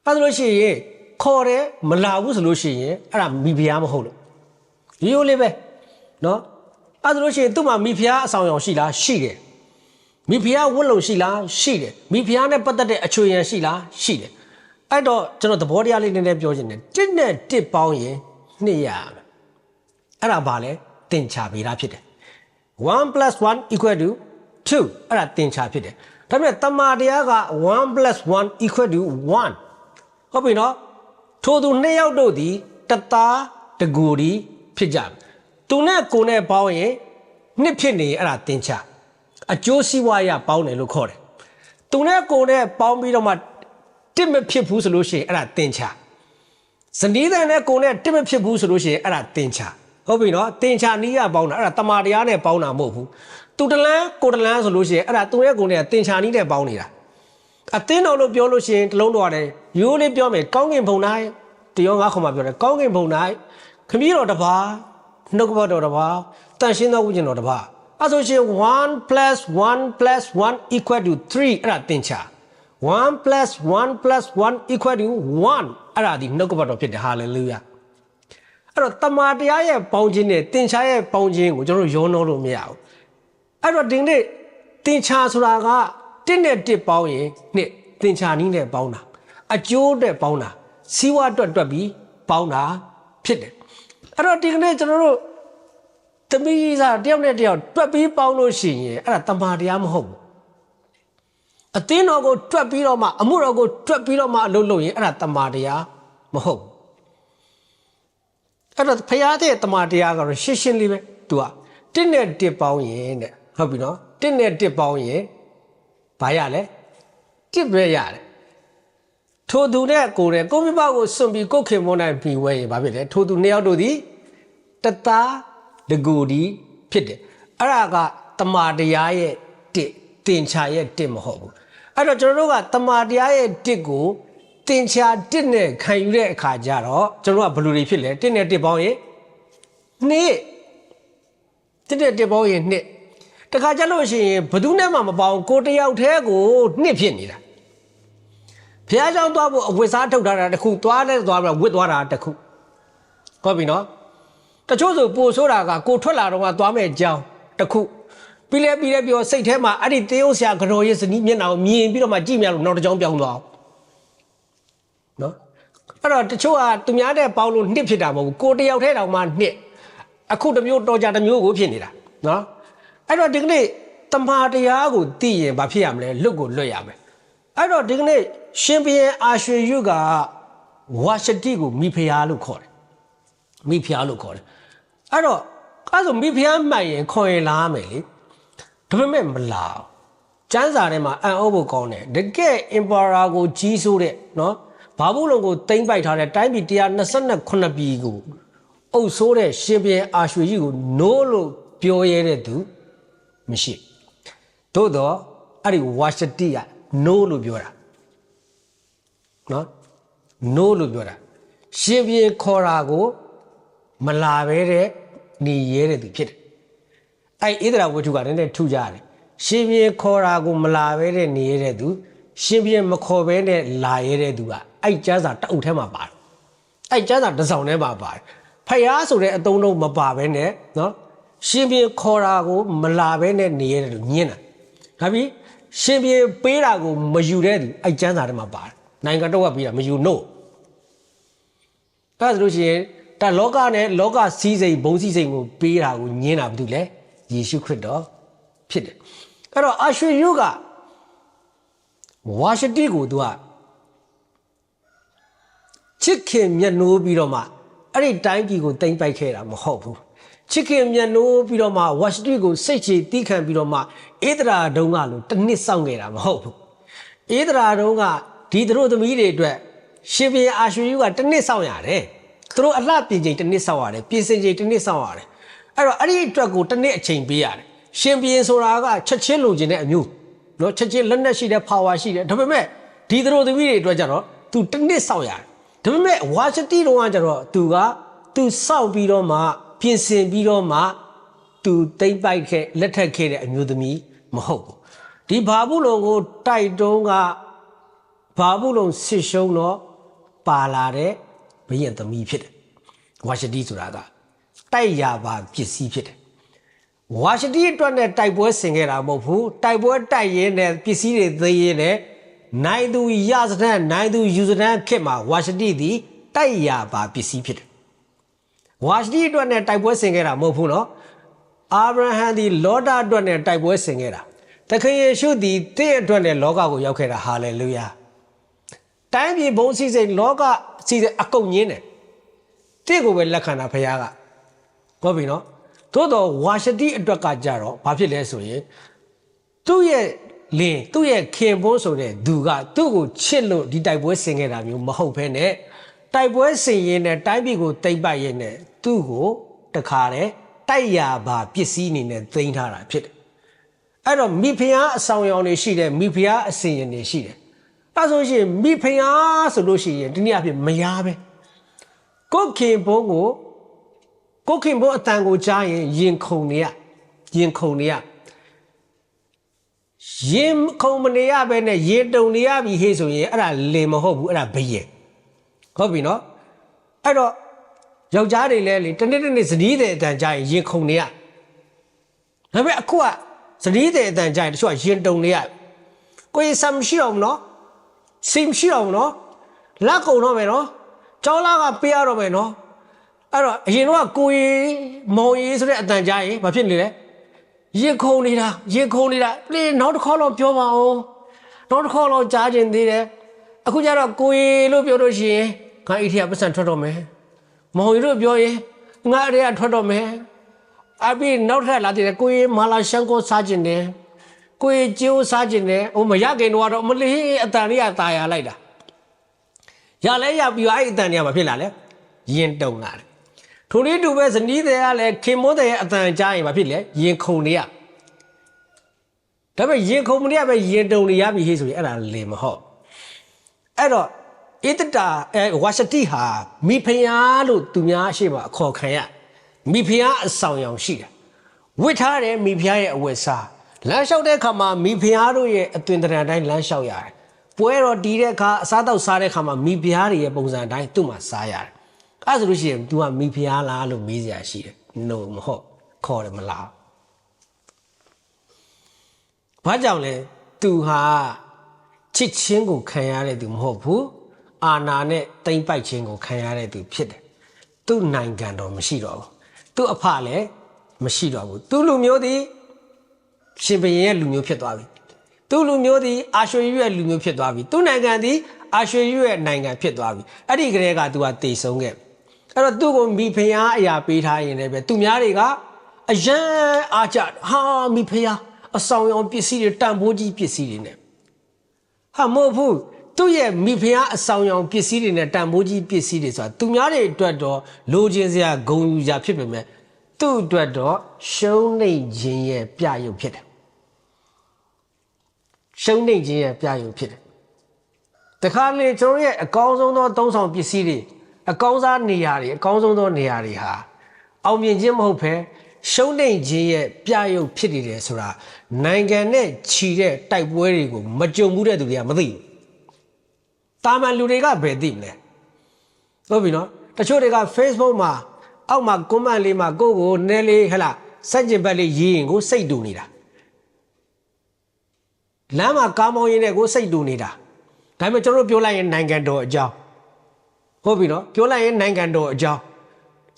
S1: အဲ့ဒါလို့ရှိရင်ခေါ်တယ်မလာဘူးဆိုလို့ရှိရင်အဲ့ဒါမိဖုရားမဟုတ်လို့ရိုးလေးပဲနော်အဲ့ဒါလို့ရှိရင်သူ့မှာမိဖုရားအဆောင်အယောင်ရှိလားရှိတယ်မိဖုရားဝတ်လုံရှိလားရှိတယ်မိဖုရားနဲ့ပတ်သက်တဲ့အချွေရန်ရှိလားရှိတယ်အဲ့တော့ကျွန်တော်သဘောတရားလေးနည်းနည်းပြောချင်တယ်1နဲ့1ပေါင်းရင်2ရမယ်အဲ့ဒါဘာလဲသင်္ချာဗေဒဖြစ်တယ်1 + 1 = 2အဲ့ဒါသင်္ချာဖြစ်တယ် ဒါပေမဲ့တမာတရားက1 + 1 equal to 1ဟုတ်ပြီနော်ထိုသူနှစ်ယောက်တို့သည်တသားတကူဒီဖြစ်ကြသူနဲ့ကိုနဲ့ပေါင်းရင်နှစ်ဖြစ်နေအဲ့ဒါသင်္ချာအကျိုးစီးပွားရပေါင်းတယ်လို့ခေါ်တယ်သူနဲ့ကိုနဲ့ပေါင်းပြီးတော့မှတစ်မဖြစ်ဘူးဆိုလို့ရှိရင်အဲ့ဒါသင်္ချာဇနီးတဲ့နဲ့ကိုနဲ့တစ်မဖြစ်ဘူးဆိုလို့ရှိရင်အဲ့ဒါသင်္ချာဟုတ်ပြီနော်သင်္ချာနီးရပေါင်းတာအဲ့ဒါတမာတရားနဲ့ပေါင်းတာမဟုတ်ဘူးသူတလန်းကိုတလန်းဆိုလို့ရှိရင်အဲ့ဒါသူနဲ့ကိုနဲ့သင်္ချာနီးနဲ့ပေါင်းနေတာအသင်းတော်လို့ပြောလို့ရှိရင်တလုံးတော်ရတယ်ရိုးလေးပြောမယ်ကောင်းကင်ဘုံ၌တရားငါခေါ်မှပြောတယ်ကောင်းကင်ဘုံ၌ခမည်းတော်တစ်ပါးနှုတ်ကပတ်တော်တစ်ပါးတန်ရှင်းသောဝိညာဉ်တော်တစ်ပါးအဲ့ဆိုရှင်1 + 1 + 1 equal to 3အဲ့ဒါသင်္ချာ1 + 1 + 1 equal to 1အဲ့ဒါဒီနှုတ်ကပတ်တော်ဖြစ်တယ်ဟာလေလုယာအဲ့တော့တမာတရားရဲ့ပေါင်းခြင်းနဲ့သင်္ချာရဲ့ပေါင်းခြင်းကိုကျွန်တော်ရောနှောလို့မရဘူးအဲ့တော့ဒီနေ့သင်္ချာဆိုတာက1နဲ့1ပေါင်းရင်နှစ်သင်္ချာနည်းနဲ့ပေါင်းတာအကျိုးနဲ့ပေါင်းတာစီးပွားတွက်ပြီးပေါင်းတာဖြစ်တယ်အဲ့တော့ဒီကနေ့ကျွန်တော်တို့သမီးစားတယောက်နဲ့တယောက်တွက်ပြီးပေါင်းလို့ရှိရင်အဲ့ဒါတမာတရားမဟုတ်ဘူးအသင်းတော်ကိုတွက်ပြီးတော့မှအမှုတော်ကိုတွက်ပြီးတော့မှအလုပ်လုပ်ရင်အဲ့ဒါတမာတရားမဟုတ်ဘူးအဲ့တော့ဖရာတဲ့တမာတရားကတော့ရှင်းရှင်းလေးပဲသူက1နဲ့1ပေါင်းရင်တဲ့ဟုတ်ပြီနော်1နဲ့1ပေါင်းရင်ဘာရလဲ1ပဲရတယ်ထိုသူနဲ့ကိုယ်နဲ့ကိုမိဘကိုစွန့်ပြီးကိုခင်မွန်းနိုင်ပြီးဝဲရင်ဘာဖြစ်လဲထိုသူနှစ်ယောက်တို့သည်တသားတကူဒီဖြစ်တယ်အဲ့ဒါကတမာတရားရဲ့1တင်ချာရဲ့1မဟုတ်ဘူးအဲ့တော့ကျွန်တော်တို့ကတမာတရားရဲ့1ကိုတင်ချာ1နဲ့ခံယူတဲ့အခါကျတော့ကျွန်တော်တို့ကဘယ်လိုတွေဖြစ်လဲ1နဲ့1ပေါင်းရင်2 1နဲ့1ပေါင်းရင်2တခါကြလို့ရှိရင်ဘယ်သူနဲ့မှမပေါင်းကိုတယောက်တည်းကို2ဖြစ်နေတာဘုရားကျောင်းသွားဖို့အဝတ်စားထုတ်ထားတာတစ်ခုသွားလဲသွားပြီးဝတ်သွားတာတစ်ခုဟုတ်ပြီနော်တချို့ဆိုပို့ဆိုးတာကကိုထွက်လာတော့ကသွားမဲ့အကြောင်းတစ်ခုပြီးလဲပြောစိတ်ထဲမှာအဲ့ဒီတေးဥဆရာကတော်ရဲ့ဇနီးမျက်နှာကိုမြင်ပြီးတော့မှကြည့်မြလို့နောက်တစ်ကြောင်းပြောင်းသွားနော်အဲ့တော့တချို့ကသူများတဲ့ပေါင်းလို့နှစ်ဖြစ်တာမဟုတ်ဘူးကိုတယောက်တည်းတောင်မှနှစ်အခုတစ်မျိုးတော်ကြတစ်မျိုးကိုဖြစ်နေတာနော်အဲ့တော့ဒီကနေ့တမာတရားကိုသိရင်ဘာဖြစ်ရမလဲလွတ်ကိုလွတ်ရမယ်အဲ့တော့ဒီကနေ့ရှင်ဘုရင်အာရွှေရုကဝါရှတိကိုမိဖုရားလို့ခေါ်တယ်မိဖုရားလို့ခေါ်တယ်အဲ့တော့အဲ့ဆိုမိဖုရားမှန်ရင်ခေါ်ရင်လာမယ်လေဒါပေမဲ့မလာကျမ်းစာထဲမှာအံ့ဩဖို့ကောင်းတယ်တကယ်အင်ပါရာကိုကြီးစိုးတဲ့နော်ဘာဘူးလုံးကိုတိမ့်ပိုက်ထားတဲ့တိုင်းပြည်129ပြည်ကိုအုပ်ဆိုးတဲ့ရှင်ဘုရင်အာရွှေကြီးကိုနိုးလို့ပြောရတဲ့သူမရှိသို့တော့အဲ့ဒီဝါရှတိကနိုးလို့ပြောတာနော်နိုးလို့ပြောတာရှင်ဘုရင်ခေါ်တာကိုမလာပဲတဲ့နေရဲတဲ့သူဖြစ်တယ်အဲ့ဣသရာဝတ္ထုကလည်းထူကြတယ်ရှင်ဘုရင်ခေါ်တာကိုမလာပဲတဲ့နေရတဲ့သူရှင်ဘုရင်မခေါ်ပဲနဲ့လာရတဲ့သူကအဲ့ကျမ်းစာတအုပ်ထဲမှာပါတယ်အဲ့ကျမ်းစာတစ်စောင်ထဲမှာပါတယ်ဖယားဆိုတဲ့အတုံးလုံးမပါပဲနဲ့နော်ရှင်ဘုရင်ခေါ်တာကိုမလာပဲနဲ့နေရတဲ့သူညင်းတာဒါပြီးရှင်ဘုရင်ပေးတာကိုမယူတဲ့သူအဲ့ကျမ်းစာထဲမှာပါတယ်နိုင်ငံတော်ကပြီးတာမယူနို့ဒါဆိုလို့ရှိရင်ဒါလောကနဲ့လောကစည်းစိမ်ဘုံစည်းစိမ်ကိုပေးတာကိုညင်းတာဘာလို့လဲယေရှုခရစ်တော်ဖြစ်တယ်အဲ့တော့အာရွှေရုကဝါရှတိကိုသူကချစ်ခင်မျက်နှိုးပြီးတော့မှအဲ့ဒီတိုင်းပြည်ကိုတိမ့်ပိုက်ခဲ့တာမဟုတ်ဘူးချစ်ခင်မျက်နှိုးပြီးတော့မှဝါရှတိကိုစိတ်ချတီးခံပြီးတော့မှဧဒရာတုံးကလို့တစ်နှစ်စောင့်ခဲ့တာမဟုတ်ဘူးဧဒရာတုံးကဒီသူတို့သမီးတွေအတွက်ရှင်ဘုရင်အာရွှေရုကတစ်နှစ်စောင့်ရတယ်သူတို့အလှပြင်ချိန်တစ်နှစ်စောင့်ရတယ်ပြင်ဆင်ချိန်တစ်နှစ်စောင့်ရတယ်အဲ့တော့အဲ့ဒီအတွက်ကိုတစ်နှစ်အချိန်ပေးရတယ်ရှင်ဘုရင်ဆိုတာကချက်ချင်းလိုချင်တဲ့အမျိုးနော်ချက်ချင်းလက်နက်ရှိတဲ့ power ရှိတယ်ဒါပေမဲ့ဒီသူတို့သမီးတွေအတွက်ကြတော့ तू တစ်နှစ်စောင့်ရတယ်ဒါပေမဲ့ဝါရှတိတုံးကကြတော့ तू စောင့်ပြီးတော့မှပြင်ဆင်ပြီးတော့မှ तू တိမ့်ပိုက်ခဲ့လက်ထပ်ခဲ့တဲ့အမျိုးသမီးမဟုတ်ဘူးဒီဘာဘူးလုံကိုတိုက်တုံးကဘာဘူးလုံဆစ်ရှုံးတော့ပါလာတဲ့ဘုရင်သမီးဖြစ်တယ်ဝါရှတိဆိုတာကတိုက်ရပါပစ္စည်းဖြစ်တယ်ဝါရှတိအတွက်နဲ့တိုက်ပွဲဆင်ခဲ့တာမဟုတ်ဘူးတိုက်ပွဲတိုက်ရင်းနဲ့ပစ္စည်းတွေသေးရင်းနဲ့နိုင်သူရစတဲ့နိုင်သူယူစတဲ့ခေတ်မှာဝါရှတိသည်တိုက်ရပါပစ္စည်းဖြစ်တယ်ဝါရှတိအတွက်နဲ့တိုက်ပွဲဆင်ခဲ့တာမဟုတ်ဘူးနော်အာဗြဟံသည်လောဒအတွက်နဲ့တိုက်ပွဲဆင်ခဲ့တာ သခင်ယေရှုသည်တင့်အတွက်နဲ့လောကကိုရောက်ခဲ့တာဟာလေလုယာတိုင်းပြည်ဘုံစည်းစိမ်လောကစည်းစိမ်အကုန်ညင်းတယ်တင့်ကိုပဲလက်ခံတာဖခင်ကဟုတ်ပြီနော်သို့တော့ဝါရှတိအတွက်ကကြတော့ဘာဖြစ်လဲဆိုရင်သူ့ရဲ့လင်သူ့ရဲ့ခင်ပွန်းဆိုတဲ့သူကသူ့ကိုချစ်လို့ဒီတိုက်ပွဲဆင်ခဲ့တာမျိုးမဟုတ်ဘဲနဲ့တိုက်ပွဲဆင်ရင်နဲ့တိုင်းပြည်ကိုတိတ်ပတ်ရင်နဲ့သူ့ကိုတခါတည်းတိုက်ရပါပစ္စည်းအနေနဲ့သိမ်းထားတာဖြစ်တယ်အဲ့တော့မိဖုရားအဆောင်ရောင်တွေရှိတယ်မိဖုရားအစင်ရင်တွေရှိတယ်အဲ့ဆိုရှင်မိဖုရားဆိုလို့ရှိရင်ဒီနေ့အဖြစ်မရပဲကိုခင်ဘုန်းကိုကိုခင်ဘုန်းအတန်ကိုကြားရင်ခုန်နေရရင်ခုန်နေရရင်ခုန်မနေရပဲနဲ့ရေတုံနေရပြီဟေ့ဆိုရင်အဲ့ဒါလင်မဟုတ်ဘူးအဲ့ဒါဘယင်ဟုတ်ပြီနော်အဲ့တော့ယောက်ျားတွေလည်းလေတနေ့ဇနီးတဲ့အတန်ကြားရင်ခုန်နေရဒါပေမဲ့အခုကဇနီးတဲ့အတန်ကြားရင်တချို့ကရင်တုံနေရကိုယ်ဆမ်ရှိအောင်နော်စင်ရှိအောင်နော်လက်ကုံတော့မယ်နော်ကျောင်းလာကပေးရတော့မယ်နော်အဲ့တော့အရင်တော့ကိုရီမောင်ရီဆိုတဲ့အတန်ကြားရင်ဘာဖြစ်နေလဲရင်ခုန်နေတာလေနောက်တစ်ခေါက်တော့ပြောပါဦးနောက်တစ်ခေါက်တော့ကြားခြင်းသေးတယ်အခုကျတော့ကိုရီလို့ပြောလို့ရှိရင်ငါအိတ်ထရပတ်စံထွက်တော့မယ်မောင်ရီလို့ပြောရင်ငါအဲ့ဒါထွက်တော့မယ်အပြီးနောက်ထပ်လာတယ်ကိုရီမာလာရှန်ကိုစားခြင်းတယ်ကိုရီကျိုးစားခြင်းတယ်ဟိုမရခင်တော့မလေးအတန်လေးကตายရလိုက်တာရလဲရပြီးအဲ့အတန်တွေကမဖြစ်လာလဲရင်တုံလာတယ်ထိုနည်းတူပဲဇနီးတွေကလည်းခင်မိုးတဲ့ရဲ့အတန်ကြားရင်ဘာဖြစ်လဲရင်ခုန်နေရဒါပေမဲ့ရင်ခုန်မနေရပဲရင်တုံနေရပြီဟေ့ဆိုရင်အဲ့ဒါလေမဟုတ်အဲ့တော့ဣတတာဝါရှတိဟာမိဖုရားလို့သူများအရှိမအခေါ်ခံရမိဖုရားအဆောင်ရောင်ရှိတယ်ဝစ်ထားတယ်မိဖုရားရဲ့အဝတ်စားလမ်းလျှောက်တဲ့အခါမှာမိဖုရားတို့ရဲ့အသွင်သဏ္ဍာန်တိုင်းလမ်းလျှောက်ရတယ်ပွဲတော်တီးတဲ့အခါအစားတောက်စားတဲ့အခါမှာမိဖုရားတွေရဲ့ပုံစံတိုင်းသူ့မှာစားရတယ်အဲ့ဆိုလို့ရှိရင် तू ကမိဖုရားလားလို့မေးစရာရှိတယ် no မဟုတ်ခေါ်တယ်မလားဘာကြောင့်လဲ तू ဟာချစ်ချင်းကိုခံရတဲ့သူမဟုတ်ဘူးအာနာနဲ့တိမ့်ပိုက်ခြင်းကိုခံရတဲ့သူဖြစ်တယ်သူ့နိုင်ငံတော်မရှိတော့ဘူးသူ့အဖလည်းမရှိတော့ဘူးသူ့လူမျိုးသည်ရှင်ဘုရင်ရဲ့လူမျိုးဖြစ်သွားပြီသူ့လူမျိုးသည်အာရွှေရဲ့လူမျိုးဖြစ်သွားပြီသူ့နိုင်ငံသည်အာရွှေရဲ့နိုင်ငံဖြစ်သွားပြီအဲ့ဒီကလေးက तू ကတည်ဆုံးခဲ့အဲ့တော့သူ့ကိုမိဖုရားအရာပေးထားရင်လည်းပဲသူများတွေကအယံအားကြဟာမိဖုရားအဆောင်ရောင်ပစ္စည်းတွေတန်ဖိုးကြီးပစ္စည်းတွေနဲ့ဟာမဟုတ်ဘူးသူ့ရဲ့မိဖုရားအဆောင်ရောင်ပစ္စည်းတွေနဲ့တန်ဖိုးကြီးပစ္စည်းတွေဆိုတာသူများတွေအတွက်တော့လိုချင်စရာဂုဏ်ယူစရာဖြစ်ပေမဲ့သူ့အတွက်တော့ရှုံးနိမ့်ခြင်းရဲ့ပြရုပ်ဖြစ်တယ်ရှုံးနိမ့်ခြင်းရဲ့ပြရုပ်ဖြစ်တယ်တခါလေကျွန်တော်ရဲ့အကောင်းဆုံးသောသုံးဆောင်ပစ္စည်းတွေအကောင်းစားနေရာတွေအကောင်းဆုံးသောနေရာတွေဟာအောင်မြင်ခြင်းမဟုတ်ဘဲရှုံးနိမ့်ခြင်းရဲ့ပြရုပ်ဖြစ်နေတယ်ဆိုတာနိုင်ငံနဲ့ချီတဲ့တိုက်ပွဲတွေကိုမကြုံဘူးတဲ့သူတွေကမသိဘူးတာမန်လူတွေကဘယ်သိမလဲဟုတ်ပြီနော်တချို့တွေက Facebook မှာအောက်မှာ comment လေးမှာကိုနဲလေးဟလာစက်ကျင်ဘက်လေးရေးရင်ကိုစိတ်တူနေတာလမ်းမှာကားမောင်းရင်းနဲ့ကိုစိတ်တူနေတာဒါပေမဲ့ကျွန်တော်တို့ပြောလိုက်ရင်နိုင်ငံတော်အကြောင်းဟုတ်ပြီနော်ပြောလိုက်ရင်နိုင်ငံတော်အကြောင်း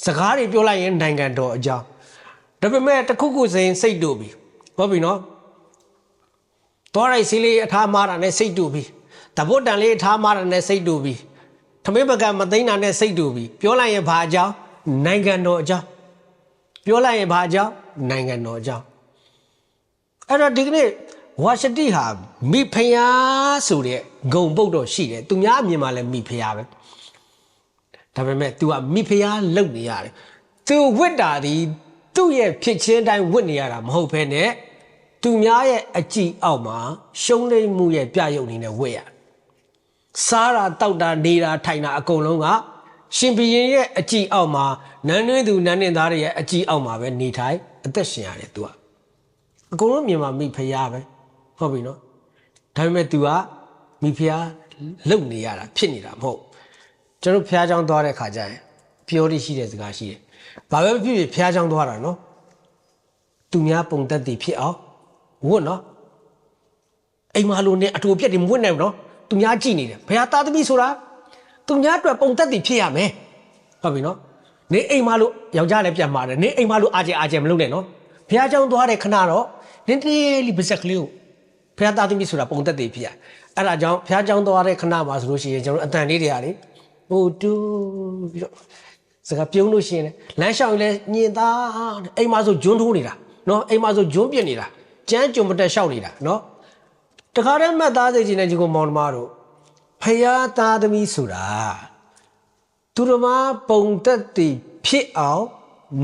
S1: စကားတွေပြောလိုက်ရင်နိုင်ငံတော်အကြောင်းဒါပေမဲ့တခုခုစိန်စိတ်တူပြီဟုတ်ပြီနော်သွားလိုက်စီလေးအထားမားတာနဲ့စိတ်တူပြီတပုတ်တန်လေးအထားမားတာနဲ့စိတ်တူပြီထမင်းပကံမသိမ်းတာနဲ့စိတ်တူပြီပြောလိုက်ရင်ဘာအကြောင်းနိုင်ငံတော်အကြောင်းပြောလိုက်ရင်ဘာအကြောင်းနိုင်ငံတော်အကြောင်းအဲ့တော့ဒီကနေ့ဝါရှတိဟာမိဖုရားဆိုတဲ့ဂုံပုတ်တော့ရှိတယ်သူများအမြင်မှာလည်းမိဖုရားပဲဒါပေမဲ့ तू ကမိဖုရားလုံနေရတယ် तू ဝစ်တာဒီသူ့ရဲ့ဖြစ်ချင်းတိုင်းဝစ်နေရတာမဟုတ်ဘဲနဲ့သူများရဲ့အကြည့်အောက်မှာရှုံးနိမ့်မှုရဲ့ပြရုပ်အနေနဲ့ဝစ်ရစားတာတောက်တာနေတာထိုင်တာအကုန်လုံးကရှင်ဘုရင်ရဲ့အကြည့်အောက်မှာနန်းတွင်းသူနန်းတွင်းသားတွေရဲ့အကြည့်အောက်မှာပဲနေထိုင်အသက်ရှင်ရတယ် तू ကအကုန်လုံးမြင်မှာမိဖုရားပဲဟုတ်ပြီနော်ဒါပေမဲ့ तू ကမိဖုရားလုံနေရတာဖြစ်နေတာမဟုတ်ကျွန်တော်ဖျားချောင်းသွားတဲ့ခါကျရင်ပြောရရှိတဲ့စကားရှိတယ်။ဘာပဲဖြစ်ဖြစ်ဖျားချောင်းသွားတာနော်။သူများပုံသက်တည်ဖြစ်အောင်ဝတ်နော်။အိမ်မလိုနဲ့အတူပြက်တွေမဝတ်နိုင်ဘူးနော်။သူများကြည့်နေတယ်။ဘုရားသားသမီးဆိုတာသူများအတွက်ပုံသက်တည်ဖြစ်ရမယ်။ဟုတ်ပြီနော်။နေအိမ်မလိုယောက်ျားလည်းပြန်มาတယ်။နေအိမ်မလိုအားကျမလုပ်နဲ့နော်။ဖျားချောင်းသွားတဲ့ခဏတော့ နင်းတေးလီပါဇက်ကလေးကိုဖះသားသမီးဆိုတာပုံသက်သေးဖြစ်ရအဲ့ဒါကြောင့်ဖះเจ้าသွားတဲ့ခဏပါဆိုလို့ရှိရင်ကျွန်တော်အတန်လေးတွေရတယ်ဟိုတူပြီးတော့စကားပြုံးလို့ရှိရင်လမ်းလျှောက်ရင်လည်းညင်သားအိမ်မှာဆိုဂျွန်းထိုးနေတာနော်အိမ်မှာဆိုဂျွန်းပြစ်နေတာကျန်းကြုံမတက်လျှောက်နေတာနော်တခါတည်းမှတ်သားစေချင်တဲ့ဒီကိုမောင်နှမတို့ဖះသားသမီးဆိုတာသူတို့မှာပုံသက်သေးဖြစ်အောင်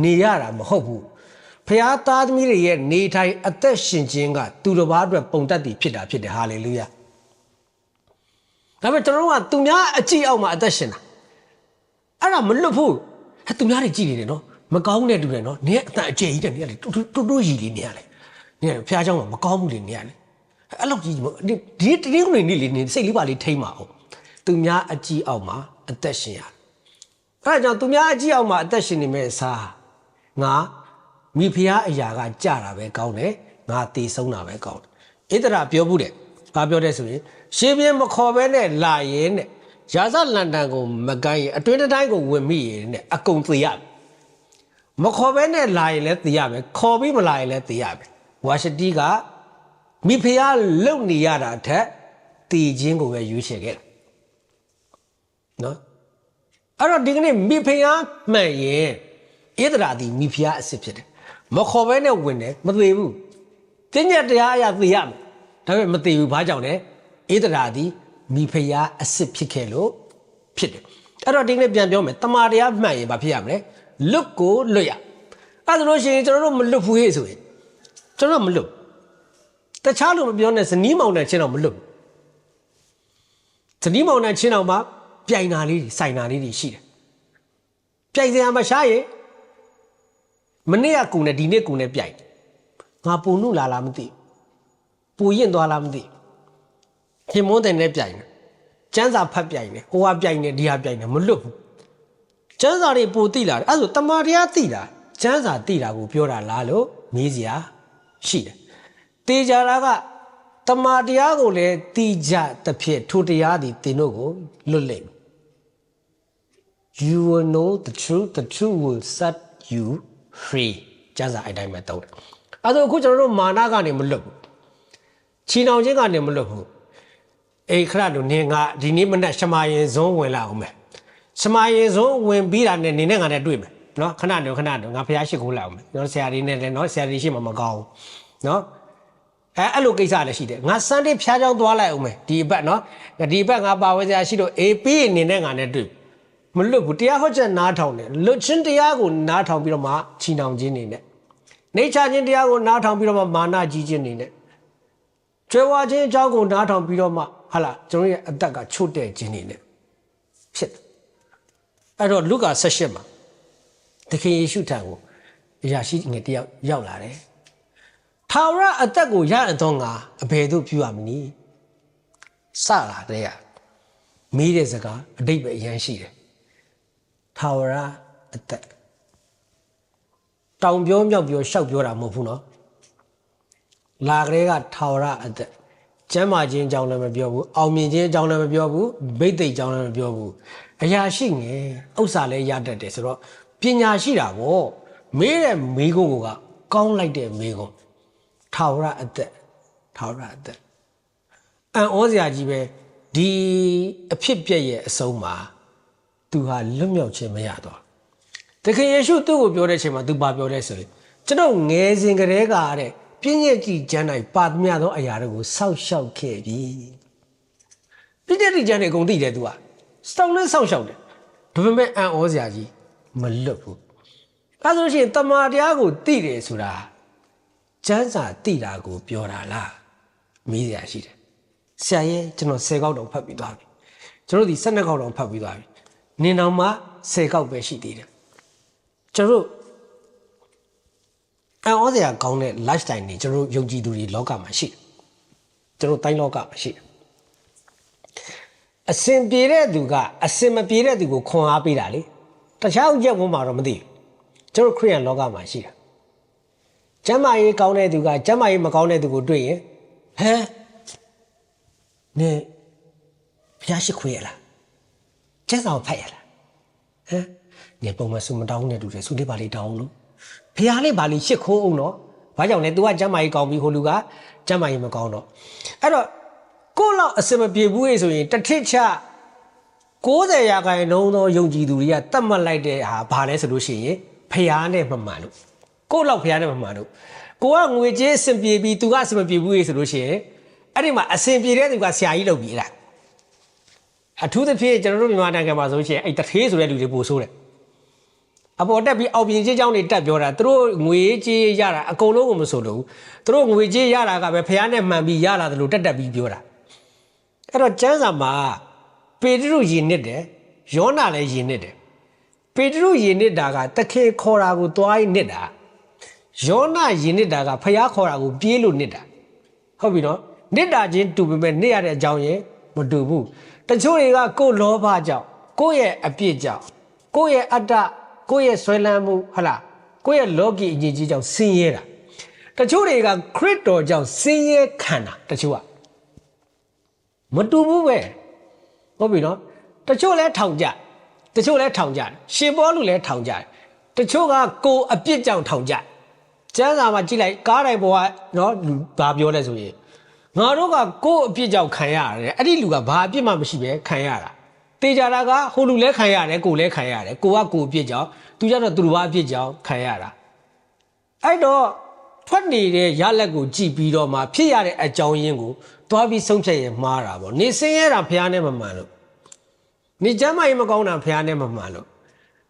S1: နေရတာမဟုတ်ဘူးဖះသားသမီးတွေရဲ့နေထိုင်အသက်ရှင်ခြင်းကသူတစ်ပါးအတွက်ပုံသက်သေးဖြစ်တာဖြစ်တယ်ဟာလေလုယာဒါပေမဲ့ကျွန်တော်တို့ကသူများအကြည့်အောက်မှာအသက်ရှင်တာအဲ့ဒါမလွတ်ဘူးသူများတွေကြည့်နေတယ်နော်မကောင်းတဲ့တူတယ်နော်နင်ကအသက်အကျယ်ကြီးတယ်နင်ကလေတူရီလေးနေရလေနင်ဖះเจ้าမှာမကောင်းဘူးလေနေရလေအဲ့လောက်ကြီးဒီတင်းကုန်နေလေနေစိတ်လေးပါလေးထိမ့်ပါအောင်သူများအကြည့်အောက်မှာအသက်ရှင်ရအဲ့ဒါကြောင့်သူများအကြည့်အောက်မှာအသက်ရှင်နေမဲ့အစားငါမိဖုရားအရာကကြတာပဲကောင်းတယ်ငါတည်ဆုံးတာပဲကောင်းတယ်ဣသရာပြောဘူးတယ်ဘာပြောတဲ့ဆိုရင်ရှင်ပြင်းမခေါ်ပဲနဲ့လာရင်တဲ့ရာဇလန်တန်ကိုမကိုင်းရင်အတွင်းတိုင်းကိုဝင်မိရင်တဲ့ အကုန်သိရမခေါ်ပဲနဲ့လာရင်လည်းသိရမယ်ခေါ်ပြီးမလာရင်လည်းသိရမယ်ဝါရှတီကမိဖုရားလုံနေရတာထက်တည်ခြင်းကိုပဲရွေးချယ်ခဲ့တယ်နော်အဲ့တော့ဒီကနေ့မိဖုရားမှန်ရင်ဣသရာဒီမိဖုရားအစ်စ်ဖြစ်တယ်မခေါ်ပဲနဲ့ဝင်တယ်မသေးဘူးတင်းညက်တရားအရာသိရမယ်ဒါပေမဲ့မသေးဘူးဘာကြောင့်လဲဣသရာဒီမိဖုရားအစ်စ်ဖြစ်ခဲ့လို့ဖြစ်တယ်အဲ့တော့ဒီနေ့ပြန်ပြောမယ်တမာတရားမှန်ရင်ဘာဖြစ်ရမလဲလွတ်ကိုလွတ်ရအဲ့ဒါလို့ရှိရင်ကျွန်တော်တို့မလွတ်ဘူးဟဲ့ဆိုရင်ကျွန်တော်မလွတ်တခြားလို့မပြောနဲ့ဇနီးမောင်နဲ့ချင်းတော့မလွတ်ဇနီးမောင်နဲ့ချင်းတော့မှပြိုင်တာလေးတွေစိုင်တာလေးတွေရှိတယ်ပြိုင်စရာမရှားရင်မနေ့ကကူနဲ့ဒီနေ့ကူနဲ့ပြိုင်ငါပုံနုလာလားမသိပူရင်သွားလားမသိခင်မွန်းတဲ့နဲ့ပြိုင်တယ်ကျန်းစာဖတ်ပြိုင်တယ်ဟိုဟာပြိုင်တယ်ဒီဟာပြိုင်တယ်မလွတ်ဘူးကျန်းစာတွေပူတိလာတယ်အဲ့ဆိုတမာတရားတိတာကျန်းစာတိတာကိုပြောတာလားလို့မေးစရာရှိတယ်တေချာတာကတမာတရားကိုလည်းတိကြတစ်ဖြစ်ထိုတရားသည်သင်တို့ကိုလွတ်လိမ့်မယ် You will know the truth will set you free ကျမ်းစာအတိုင်းပဲတောင်းတယ်အဲ့တော့အခုကျွန်တော်တို့မာနကနေမလွတ်ဘူးချီနှောင်ခြင်းကနေမလွတ်ဘူးအေးခရတို့နင်ကဒီနေ့မနက်ရှမာရင်ဇုံးဝင်လာအောင်မယ်ရှမာရင်ဇုံးဝင်ပြီးတာနဲ့နင်နဲ့ငါနဲ့တွေ့မယ်နော်ခဏတော့ငါဖျားရှိခိုးလာအောင်မယ်နော်ဆရာကြီးနဲ့လည်းနော်ဆရာကြီးရှိမှမကောင်းဘူးနော်အဲ့လိုကိစ္စလည်းရှိတယ်ငါစန်းတေးဖျားချောင်းသွားလိုက်အောင်မယ်ဒီအပတ်နော်ဒီအပတ်ငါပါဝဲစရာရှိတော့အေးပြီးနင်နဲ့ငါနဲ့တွေ့မလွတ်ဘူးတရားဟောချက်နားထောင်တယ်လွတ်ချင်းတရားကိုနားထောင်ပြီးတော့မှချီနှောင်ခြင်းနေနဲ့နေချခြင်းတရားကိုနားထောင်ပြီးတော့မှမာနကြီးခြင်းနေနဲ့ကျွဲဝါခြင်းအကြောင်းကိုနားထောင်ပြီးတော့မှဟာလားကျွန်တော်ရဲ့အသက်ကချို့တဲ့ခြင်းနေနဲ့ဖြစ်တယ်အဲ့တော့လုကာ18မှာသခင်ယေရှုထံကိုအရာရှိငယ်တယောက်ရောက်လာတယ်ထာဝရအသက်ကိုရအတော့ငါအဘယ်သို့ပြုရမနည်းစလာတဲ့မေးတဲ့စကားအတိတ်ပဲအရန်ရှိတယ်ထာဝရအသက်တောင်ပြောမြောက်ပြောရှောက်ပြောတာမဟုတ်ဘူးနော်လာကလေးကထာဝရအသက်ကျမ်းမာခြင်းအကြောင်းလည်းမပြောဘူးအောင်မြင်ခြင်းအကြောင်းလည်းမပြောဘူးဗိသိက်အကြောင်းလည်းမပြောဘူးအရာရှိငယ်ဥစ္စာလည်းရတတ်တယ်ဆိုတော့ပညာရှိတာပေါ့မေးတဲ့မေးခွန်းကကောင်းလိုက်တဲ့မေးခွန်းထာဝရအသက်အံ့ဩစရာကြီးပဲဒီအဖြစ်ပြက်ရဲ့အဆုံးမှာသူဟာလွတ်မြောက်ခြင်းမရတော့တခင်ယေရှုသူ့ကိုပြောတဲ့အချိန်မှာသူဘာပြောလဲဆိုရင်ကျွန်တော်ငယ်စဉ်ကတည်းကတဲ့ပြည့်ညက်ကြီးကျမ်းတိုင်းပါသမျှသောအရာတွေကိုစောက်ရှောက်ခဲ့ပြီပြည့်ညက်ကြီးကျမ်းတွေအကုန်သိတယ်သူကစောက်လဲစောက်ရှောက်တယ်ဒါပေမဲ့အံ့ဩစရာကြီးမလွတ်ဘူးအဲဆိုရှင်တမာတရားကိုသိတယ်ဆိုတာကျမ်းစာသိတာကိုပြောတာလားမေးစရာရှိတယ်ဆရာရဲ့ကျွန်တော်10ခေါက်တောင်ဖတ်ပြီးသွားပြီကျွန်တော်ဒီ12ခေါက်တောင်ဖတ်ပြီးသွားပြီနင်တော်မှာ10ခေါက်ပဲရှိသေးတယ်ကျွန်တော်အံ့ဩစရာကောင်းတဲ့ lifestyle တွေကျွန်တော်ယုံကြည်သူတွေလောကမှာရှိတယ်ကျွန်တော်တိုင်းလောကမှာရှိတယ်အစင်ပြေတဲ့သူကအစင်မပြေတဲ့သူကိုခွန်အားပေးတာလေတခြားဥချက်ဝင်မှာတော့မသိဘူးကျွန်တော်ခရိယန်လောကမှာရှိတာကျမ်းမာရေးကောင်းတဲ့သူကကျမ်းမာရေးမကောင်းတဲ့သူကိုတွေ့ရင်ဟဲနေဖျားရှိခွေရလားကျက်ဆောင်ဖတ်ရလားဟမ်နေပုံမှန်စုမတောင်းတဲ့သူတွေစုလေးပါလေးတောင်းလို့ဖျားလေးပါလေးရှစ်ခိုးအောင်တော့ ဘာကြောင့်လဲ तू ကကျမ်းမာရေးကောင်းပြီးဟိုလူကကျမ်းမာရေးမကောင်းတော့အဲ့တော့ကိုယ့်လောက်အစမပြေဘူးလေဆိုရင်တစ်ထစ်ချ90ရာခိုင်နှုန်းသောယုံကြည်သူတွေကတတ်မှတ်လိုက်တဲ့ဟာဘာလဲဆိုလို့ရှိရင်ဖျားနဲ့မမှန်လို့ကိုယ့်လောက်ဖျားနဲ့မမှန်လို့ကိုကငွေကြေးအဆင်ပြေပြီး तू ကအဆင်မပြေဘူးလေဆိုလို့ရှိရင်အဲ့ဒီမှာအဆင်ပြေတဲ့သူကဆရာကြီးလုပ်ပြီးအဲ့ဒါအထူးသဖြင့်ကျွန်တော်တို့မြန်မာနိုင်ငံမှာဆိုလို့ရှိရင်အဲ့တထေးဆိုတဲ့လူတွေပို့ဆိုးတယ်အပေါ်တက်ပြီးအောက်ပြင်ချင်းเจ้าတွေတက်ပြောတာသူတို့ငွေကြေးရတာအကုန်လုံးကိုမဆိုလို့သူတို့ငွေကြေးရတာကပဲဖျားနဲ့မှန်ပြီးရလာတယ်လို့တက်ပြီးပြောတာအဲ့တော့ကျမ်းစာမှာပေတရုယဉ်နစ်တယ်ယောနာလည်းယဉ်နစ်တယ်ပေတရုယဉ်နစ်တာကတခင်ခေါ်တာကိုတွားနစ်တာယောနာယဉ်နစ်တာကဖျားခေါ်တာကိုပြေးလို့နစ်တာဟုတ်ပြီနော်နစ်တာချင်းတူပေမဲ့နစ်ရတဲ့အကြောင်းရင်မတူဘူးတချို့တွေကကိုယ်လောဘကြောင့်ကိုယ့်ရဲ့အပြစ်ကြောင့်ကိုယ့်ရဲ့အတ္တကိုယ့်ရဲ့ဆွဲလန်းမှုဟုတ်လားကိုယ့်ရဲ့လောကီအငြိကြီးကြောင့်ဆင်းရဲတာတချို့တွေကခရစ်တော်ကြောင့်ဆင်းရဲခံတာတချို့ကမတူဘူးပဲဟုတ်ပြီနော်တချို့လဲထောင်ကြတချို့လဲထောင်ကြရှင်ပေါလုလဲထောင်ကြတချို့ကကိုယ်အပြစ်ကြောင့်ထောင်ကြကျမ်းစာမှာကြည့်လိုက်ကားတိုင်းပေါ်ကနော်လူဘာပြောလဲဆိုရင်ငါတို့ကကိုယ်အပြစ်ကြောင့်ခံရတယ်အဲ့ဒီလူကဘာအပြစ်မှမရှိပဲခံရတာတေချာတာကဟိုလူလဲခံရတယ်ကိုယ်လဲခံရတယ်ကိုကကိုယ်အပြစ်ကြောင့်သူကြတော့သူတို့ဘာအပြစ်ကြောင့်ခံရတာအဲ့တော့ထွက်နေတဲ့ရလက်ကိုကြည်ပြီးတော့မှဖြစ်ရတဲ့အကြောင်းရင်းကိုသွားပြီးဆုံးဖြတ်ရင်မှားတာပေါ့နေစင်းရတာဖះနဲ့မမှန်လို့နေကျမ်းမာရေးမကောင်းတာဖះနဲ့မမှန်လို့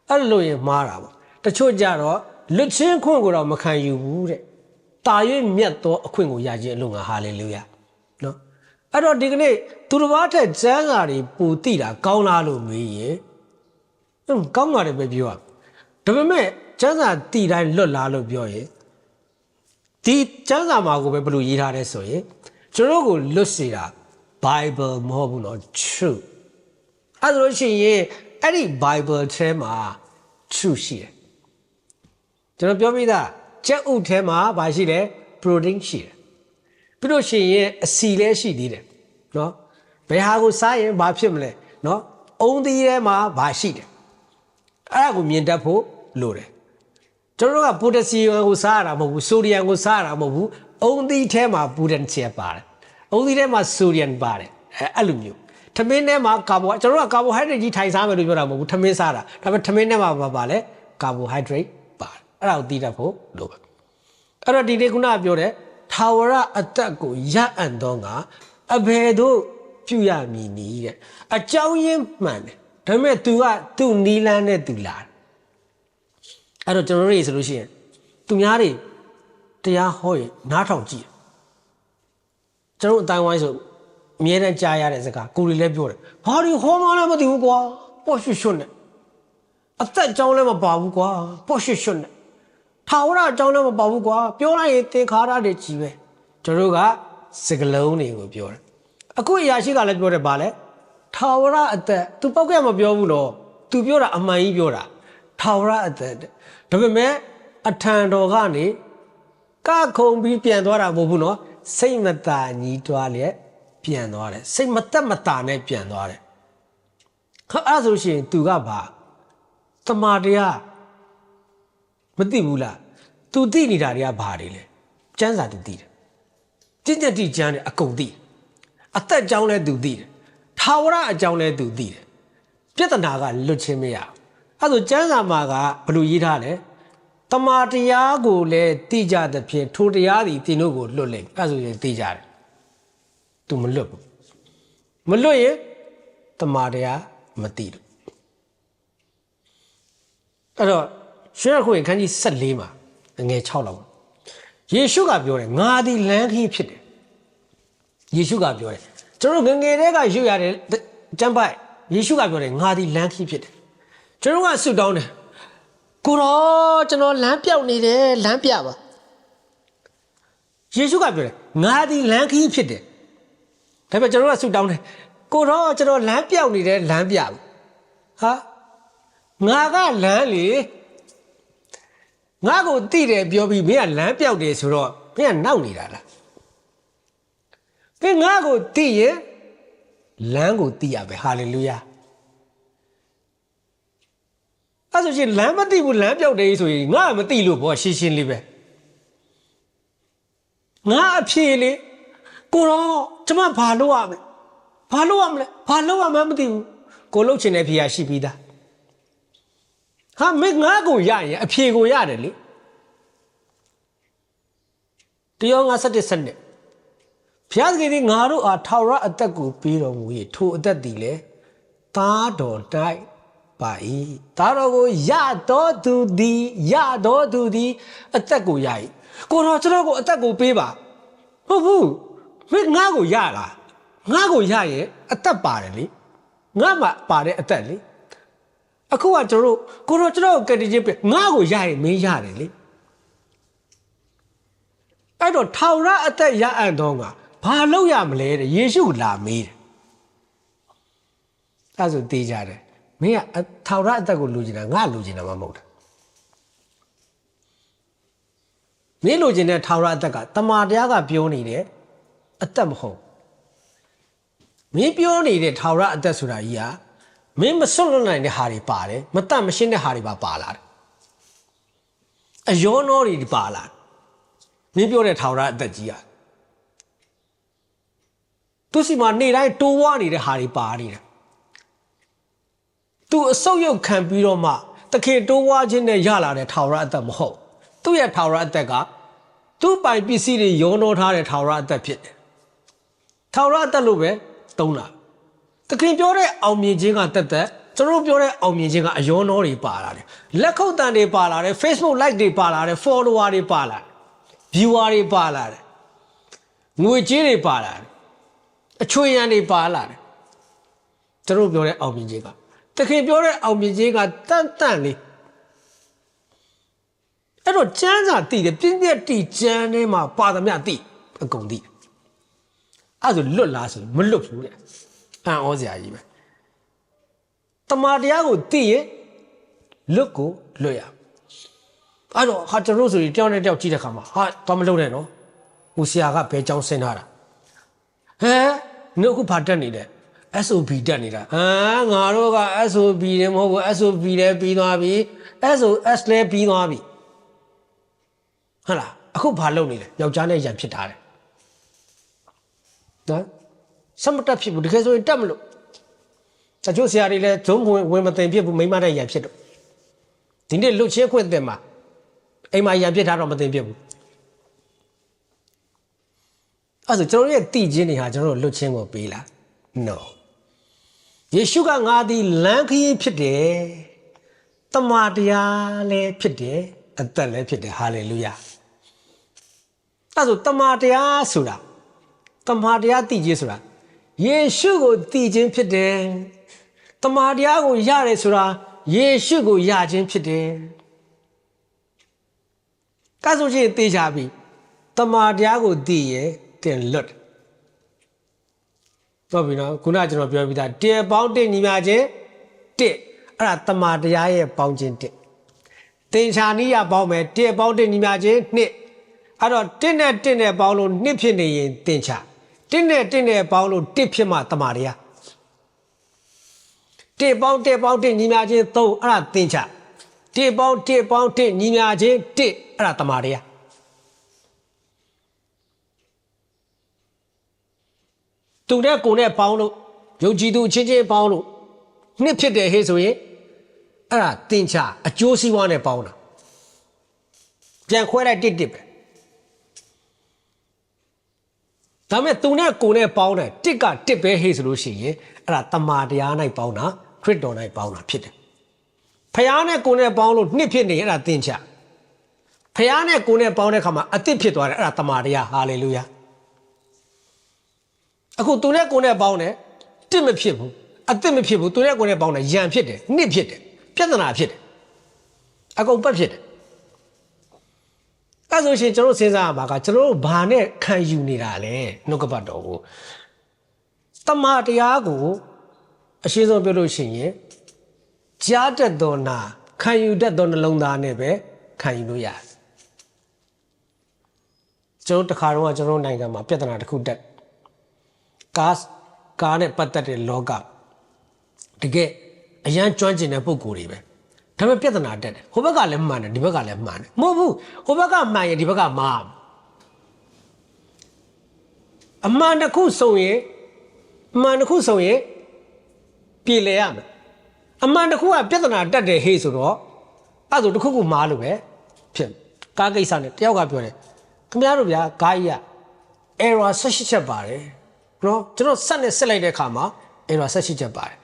S1: အဲ့လိုရင်မှားတာပေါ့တချို့ကြတော့လွတ်ချင်းခွင့်ကိုတော့မခံယူဘူးတဲ့တာ၍မြတ်သောအခွင့်ကိုရခြင်းအလို့ငါဟာလေလုယာနော်အဲ့တော့ဒီကနေ့သူတစ်ပါးထက်ကျမ်းစာတွေပူတိတာကောင်းလားလို့မေးရင်ကောင်းပါတယ်ပဲပြောရဒါပေမဲ့ကျမ်းစာတိတိုင်းလွတ်လားလို့ပြောရင်ဒီကျမ်းစာမှာကိုပဲဘယ်လိုရေးထားလဲဆိုရင်ကျွန်တော်ကိုလွတ်စေတာ Bible မဟုတ်ဘူးနော် True အဲ့လိုရှိရင်အဲ့ဒီ Bible ထဲမှာ True ရှိတယ်ကျွန်တော်ပြောပြီးသားကျက်ဥထဲမှာဘာရှိလဲ protein ရှိတယ်ပြီးလို့ရှိရင်အစီလည်းရှိသေးတယ်နော်ဘယ်ဟာကိုစားရင်ဘာဖြစ်မလဲနော်အုံသီးထဲမှာဘာရှိတယ်အဲ့ဒါကိုမြင်တတ်ဖို့လိုတယ်ကျွန်တော်တို့ကပိုတက်ဆီယမ်ကိုစားရတာမဟုတ်ဘူးဆိုဒီယမ်ကိုစားရတာမဟုတ်ဘူးအုံသီးထဲမှာပိုတက်ဆီယမ်ပါတယ်အုံသီးထဲမှာဆိုဒီယမ်ပါတယ်အဲ့လိုမျိုးထမင်းထဲမှာကာဘိုကျွန်တော်တို့ကကာဘိုဟိုက်ဒရိတ်ကြီးထိုင်စားမယ်လို့ပြောတာမဟုတ်ဘူးထမင်းစားတာဒါပေမဲ့ထမင်းထဲမှာပါလဲကာဘိုဟိုက်ဒရိတ်ပါတယ်အဲ့ဒါကိုသိတတ်ဖို့လိုပဲအဲ့တော့ဒီနေ့ခုနပြောတဲ့ထာဝရအသက်ကိုရအံ့သောငါအဘယ်သို့ပြုရမည်နည်းတဲ့အကြောင်းရင်းမှန်တယ်ဒါပေမဲ့ तू ကသူ့နီးလန်းနဲ့ तू လာအဲ့တော့ကျွန်တော်တို့ဆိုလို့ရှိရင်သူများတွေတရားဟောရင်နားထောင်ကြည့်ကျွန်တော်အတိုင်းဝိုင်းဆိုအမြဲတမ်းကြားရတဲ့စကားကိုရီလည်းပြောတယ်ဘာတွေဟောမှလည်းမသိဘူးကွာပေါ့ရွှွှွနဲ့အသက်အကြောင်းလည်းမပါဘူးကွာပေါ့ရွှွှွနဲ့ထာဝရအကြောင်းလည်းမပါဘူးကွာပြောလိုက်ရင်သင်္ခါရတွေကြီးပဲကျွန်တော်တို့ကစကလုံးတွေကိုပြောတယ်အခုအရာရှိကလည်းပြောတယ်ဗာလဲထာဝရအသက် तू ပောက်ကမပြောဘူးတော့ तू ပြောတာအမှန်ကြီးပြောတာထာဝရအသက်ဒါပေမဲ့အထံတော်ကနေကခုံပြီးပြန်သွားတာမဟုတ်ဘူးနော်စိတ်မသာညီးတွားလျက်ပြန်သွားတယ်စိတ်မသက်မသာနဲ့ပြန်သွားတယ်ခါအဲ့ဆိုရှင် तू ကဘာတမာတရားမသိဘူးလား तू သိနေတာတွေကဘာတွေလဲကျမ်းစာ तू သိတယ်ကျင့်ကြံတိကျမ်းတယ်အကုန်သိအသက်အကြောင်းလဲ तू သိတယ်ထာဝရအကြောင်းလဲ तू သိတယ်ပြဿနာကလွတ်ချင်းမရအဲ့ဆိုကျမ်းစာမှာကဘယ်လိုရေးထားလဲတမာတရားကိုလည်းသိကြတဲ့ဖြင့်ထိုတရားသည်သင်တို့ကိုလွတ်လိမ့်အဲ့ဆိုရင်သိကြတယ် तू မလွတ်ဘူးမလွတ်ရင်တမာတရားမသိဘူးအဲ့တော့ရှင်းရခွင့်ခန်းကြီး14မှာငွေ6လောက်ယေရှုကပြောတယ်ငါသည်လမ်းခီးဖြစ်တယ်ယေရှုကပြောတယ်ကျွန်တော်ငယ်တည်းကရွတ်ရတဲ့ကျမ်းပိုက်ယေရှုကပြောတယ်ငါသည်လမ်းခီးဖြစ်တယ်ကျွန်တော်ကဆုတောင်းတယ်ကိုရောကျွန်တော်လမ်းပြောက်နေတယ်လမ်းပြပါယေရှုကပြောတယ်ငါသည်လမ်းခီးဖြစ်တယ်ဒါပေမဲ့ကျွန်တော်ကဆုတောင်းတယ်ကိုရောကျွန်တော်လမ်းပြောက်နေတယ်လမ်းပြပါဟာငါကလမ်းလေငါကိုတိတယ်ပြောပြီးမင်းကလမ်းပြောက်တယ်ဆိုတော့မင်းကနောက်နေတာလားငါကိုသိရင်လမ်းကိုသိရပဲဟာလေလုယာအဲ့ဆိုရှင်လမ်းမသိဘူးလမ်းပြောက်တယ်ဆိုရင်ငါမသိလို့ဘောရှင်းရှင်းလေးပဲ ngã phi lệ cô đó chấm mà phá lô à mày phá lô à mà tiêu cô lúc trên này phi à xí phi ta ha mấy ngã cô ya vậy phi cô ya đấy lệ tiêu ngã sát chết sân đấy phía cái gì ngã rồi à thao ra tất cô phi rồi mui thu tất đi lệ ta đồ đại bài ta đâu có ya đó tu đi tất cô ya cô đó cho nó có tất cô phi ba không mấy ngã cô ya là ngã cô ya vậy tất ba đấy lệ ngã mà ba đấy tất lệအခုကကျွန်တော်တို့ကတည်းကငါ့ကိုရရင်မင်းရတယ်လေအဲ့တော့ထောင်ရအသက်ရအံ့တော့ကဘာလုပ်ရမလဲတဲ့ယေရှုလာမေးတယ်အဲ့ဆိုတေးကြတယ်မင်းကထောင်ရအသက်ကိုလူကျင်တာငါလူကျင်တာမှမဟုတ်တာမင်းလူကျင်တဲ့ထောင်ရအသက်ကတမန်တရားကပြောနေတယ်အသက်မဟုတ်မင်းပြောနေတဲ့ထောင်ရအသက်ဆိုတာကြီးကမင်းမစွန့်လွတ်နိုင်တဲ့ဟာတွေပါတယ်မတတ်မရှင်းတဲ့ဟာတွေပါလာတယ်အယောနောတွေပါလာမင်းပြောတဲ့ထောင်ရအသက်ကြီးอ่ะသူစီမှာနေတိုင်းတိုးဝါနေတဲ့ဟာတွေပါနေတယ်သူအဆုတ်ရုပ်ခံပြီးတော့မှတခင်တိုးဝါခြင်းနဲ့ရလာတဲ့ထောင်ရအသက်မဟုတ်သူ့ရဲ့ထောင်ရအသက်ကသူ့ပိုင်ပစ္စည်းတွေယောနောထားတဲ့ထောင်ရအသက်ဖြစ်တယ်ထောင်ရအသက်လို့ပဲသုံးတာတခင်ပြောတဲ့အောင်မြင်ခြင်းကတက်တက်ကျွန်တော်ပြောတဲ့အောင်မြင်ခြင်းကအယောနောတွေပါလာတယ်လက်ခုပ်တန်တွေပါလာတယ် Facebook like တွေပါလာတယ် follower တွေပါလာတယ် viewer တွေပါလာတယ်ငွေကြေးတွေပါလာတယ်အချွေရန်တွေပါလာတယ်ကျွန်တော်ပြောတဲ့အောင်မြင်ခြင်းကတခင်ပြောတဲ့အောင်မြင်ခြင်းကတန့်လေးအဲ့တော့ကျမ်းစာတည်တယ်ပြည့်ပြည့်တည်ကျမ်းထဲမှာပါသမျှတည်အကုန်တည်အဲ့ဆိုလွတ်လားဆိုမလွတ်ဘူးတဲ့အံ့ဩစရာကြီးပဲတမာတရားကိုသိရင်လွတ်ကိုလွတ်ရအဲ့တော့ဟာကျွန်တော်ဆိုရင်တယောက်နဲ့တယောက်ကြည့်တဲ့ခါမှာဟာတော့မလုပ်နဲ့နော်ဟိုဆရာကဘယ်ကြောင်းဆင်းထားတာဟဲနှုတ်ခုဖာတက်နေတယ် SOP တက်နေတာငါတို့က SOP တွေမဟုတ်ဘူး SOP လည်းပြီးသွားပြီ SOS လည်းပြီးသွားပြီဟုတ်လားအခုဘာလုပ်နေလဲယောက်ျားနဲ့ရန်ဖြစ်တာတယ်နော်စမတက်ဖြစ်ဘူးတကယ်ဆိုရင်တက်မလို့တချို့ဆရာတွေလည်းဇုံဝင်မသိဖြစ်ဘူးမိမတဲ့ရန်ဖြစ်တော့ဒီနေ့လွတ်ချင်းခွင့်တင်မှာအိမ်မှာရန်ဖြစ်တာတော့မသိဖြစ်ဘူးအဲ့ဆိုကျွန်တော်ရဲ့တည်ခြင်းတွေဟာကျွန်တော်တို့လွတ်ချင်းကိုပေးလား no ယေရှုကငါသည်လမ်းခရီးဖြစ်တယ်တမန်တရားလည်းဖြစ်တယ်အသက်လည်းဖြစ်တယ်ဟာလေလုယာအဲ့ဆိုတမန်တရားဆိုတာတမန်တရားတည်ခြင်းဆိုတာယေရှုကိုတည်ခြင်းဖြစ်တယ်တမန်တရားကိုရတယ်ဆိုတာယေရှုကိုရခြင်းဖြစ်တယ်ကဲဆိုရှင်သိချပြီတမန်တရားကိုတည်ရင်တင်လွတ်တော့ပြီနော်ခုနကကျွန်တော်ပြောပြီးသားတေပေါင်းတစ်ညီမချင်းတစ်အဲ့ဒါတမန်တရားရဲ့ပေါင်းခြင်းတစ်တင်ချာနိယပေါင်းမယ်တေပေါင်းတစ်ညီမချင်းနှစ်အဲ့တော့တစ်နဲ့တစ်နဲ့ပေါင်းလို့နှစ်ဖြစ်နေရင်တင်ချာတစ်နဲ့တစ်နဲ့ပေါင်းလို့တစ်ဖြစ်မှတမာတရားတစ်ပေါင်းတစ်ညီမချင်းသုံးအဲ့ဒါသင်္ချတစ်ပေါင်းတစ်ညီမချင်းတစ်အဲ့ဒါတမာတရားသူနဲ့ကိုယ်နဲ့ပေါင်းလို့ယုံကြည်သူချင်းချင်းပေါင်းလို့နှစ်ဖြစ်တယ်ဟဲ့ဆိုရင်အဲ့ဒါသင်္ချအကျိုးစီးပွားနဲ့ပေါင်းတာပြန်ခွဲလိုက်တစ်ပဲဒါမဲ့သူနဲ့ကိုယ်နဲ့ပေါင်းတယ်တစ်ကတစ်ပဲဟေ့ဆိုလို့ရှိရင်အဲ့ဒါတမာတရား၌ပေါင်းတာခရစ်တော်၌ပေါင်းတာဖြစ်တယ်ဖယားနဲ့ကိုယ်နဲ့ပေါင်းလို့နှစ်ဖြစ်နေအဲ့ဒါသင်္ချဖယားနဲ့ကိုယ်နဲ့ပေါင်းတဲ့ခါမှာအသစ်ဖြစ်သွားတယ်အဲ့ဒါတမာတရားဟာလေလုယာအခုသူနဲ့ကိုယ်နဲ့ပေါင်းတယ်တစ်မဖြစ်ဘူးအသစ်မဖြစ်ဘူးသူနဲ့ကိုယ်နဲ့ပေါင်းတယ်ယံဖြစ်တယ်နှစ်ဖြစ်တယ်ပြဿနာဖြစ်တယ်အကုန်ပတ်ဖြစ်တယ်အဲ့ဆိုရှင်ကျွန်တော်စဉ်းစားရမှာကကျွန်တော်တို့ဘာနဲ့ခံယူနေတာလဲနှုတ်ကပတ်တော်ကိုတမန်တရားကိုအရှင်းဆုံးပြောလို့ရှိရင်ကြားတတ်သောနာခံယူတတ်သောနှလုံးသားနဲ့ပဲခံယူလို့ရတယ်ကျွန်တော်တခါတော့ကျွန်တော်နိုင်ငံမှာပြဿနာတစ်ခုတက်ကားနဲ့ပတ်သက်တဲ့လောကတကယ်အရန်ကျွမ်းကျင်တဲ့ပုံကိုယ်တွေပဲဒါပေမဲ့ပြဿနာတက်တယ်ဟိုဘက်ကလည်းမှန်တယ်ဒီဘက်ကလည်းမှန်တယ်မဟုတ်ဘူးဟိုဘက်ကမှန်ရင်ဒီဘက်ကမှား အမှန်တစ်ခုဆိုရင်ပြေလည်ရမယ်အမှန်တစ်ခုကပြဿနာတက်တယ်ဟေးဆိုတော့အဲ့ဒါတစ်ခုခုမားလို့ပဲဖြစ်ကားကိစ္စနဲ့တယောက်ကပြောတယ်ခင်ဗျားတို့ဗျာကားကြီးက error 18ချက်ပါတယ်နော်ကျွန်တော်ဆက်နဲ့ဆက်လိုက်တဲ့အခါမှာ error 18ချက်ပါတယ်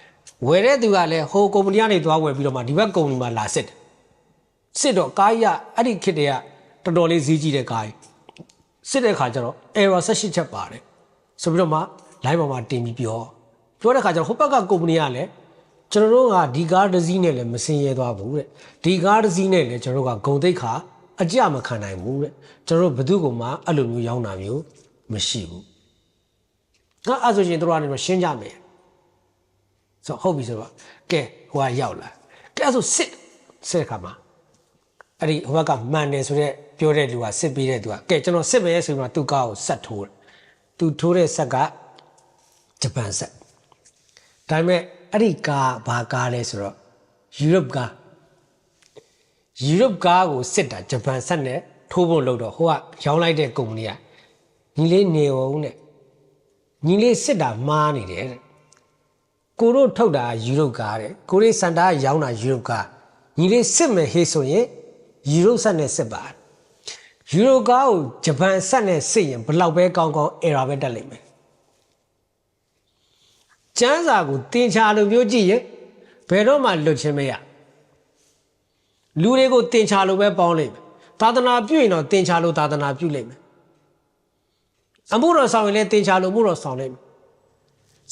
S1: ဝယ်တဲ့သူကလည်းဟိုကုမ္ပဏီကနေသွားဝယ်ပြီးတော့မှဒီဘက်ကုမ္ပဏီမှာလာစစ်တော့ကားကြီးကအဲ့ဒီခေတ်တည်းကတော်တော်လေးဈေးကြီးတဲ့ကားကြီးစစ်တဲ့အခါကျတော့ error 18ချက်ပါတယ်ဆိုပြီးတော့မှ line ပေါ်မှာတင်ပြီးပြောတဲ့အခါကျတော့ဟိုဘက်ကကုမ္ပဏီကလည်းကျွန်တော်တို့ကဒီကားတစ်စီးနဲ့လည်းမစင်ရဲသွားဘူးတဲ့ဒီကားတစ်စီးနဲ့လည်းကျွန်တော်တို့ကဂုံတိတ်ခါအကြမခံနိုင်ဘူးတဲ့ကျွန်တော်တို့ဘယ်သူကမှအဲ့လိုမျိုးရောင်းတာမျိုးမရှိဘူးငါအဲ့ဆိုရင်တို့ကနေတော့ရှင်းကြမယ်ဆိုဟုတ်ပြီဆိုတော့ကဲဟိုကရောက်လာကဲအဲ့ဆိုစစ်ခါမှာအဲ့ဒီဟိုဘက်ကမှန်တယ်ဆိုတော့ပြောတဲ့လူကစစ်ပြီးတဲ့သူကကဲကျွန်တော်စစ်မယ်ဆိုပြီးတော့သူ့ကားကိုဆက်ထိုးတယ်သူထိုးတဲ့ဆက်ကဂျပန်ဆက်ဒါပေမဲ့အဲ့ဒီကားဘာကားလဲဆိုတော့ယူရိုပကားကိုစစ်တာဂျပန်ဆက်နဲ့ထိုးဖို့လုပ်တော့ဟိုကရောင်းလိုက်တဲ့ကုမ္ပဏီကညီလေးနေအောင်တဲ့ညီလေးစစ်တာမှားနေတယ်တဲ့ကိုတို့ထုတ်တာယူရိုကားတဲ့ကိုလေးစန်တာရောင်းတာယူရိုကားညီလေးစစ်မယ်ဟေးဆိုရင်ယူရိုဆက်နဲ့စစ်ပါယူရိုကားကိုဂျပန်ဆက်နဲ့စစ်ရင်ဘယ်လောက်ပဲကောင်း error ပဲတက်လိမ့်မယ်ကျန်းစာကိုတင်ချာလိုမျိုးကြည့်ရင်ဘယ်တော့မှလွတ်ချင်းမရလူတွေကိုတင်ချာလိုပဲပေါင်းလိမ့်မယ်သာသနာပြုရင်တော့တင်ချာလိုသာသနာပြုလိမ့်မယ်အမှုတော်ဆောင်ရင်လည်းတင်ချာလိုမှုတော်ဆောင်လိမ့်မယ်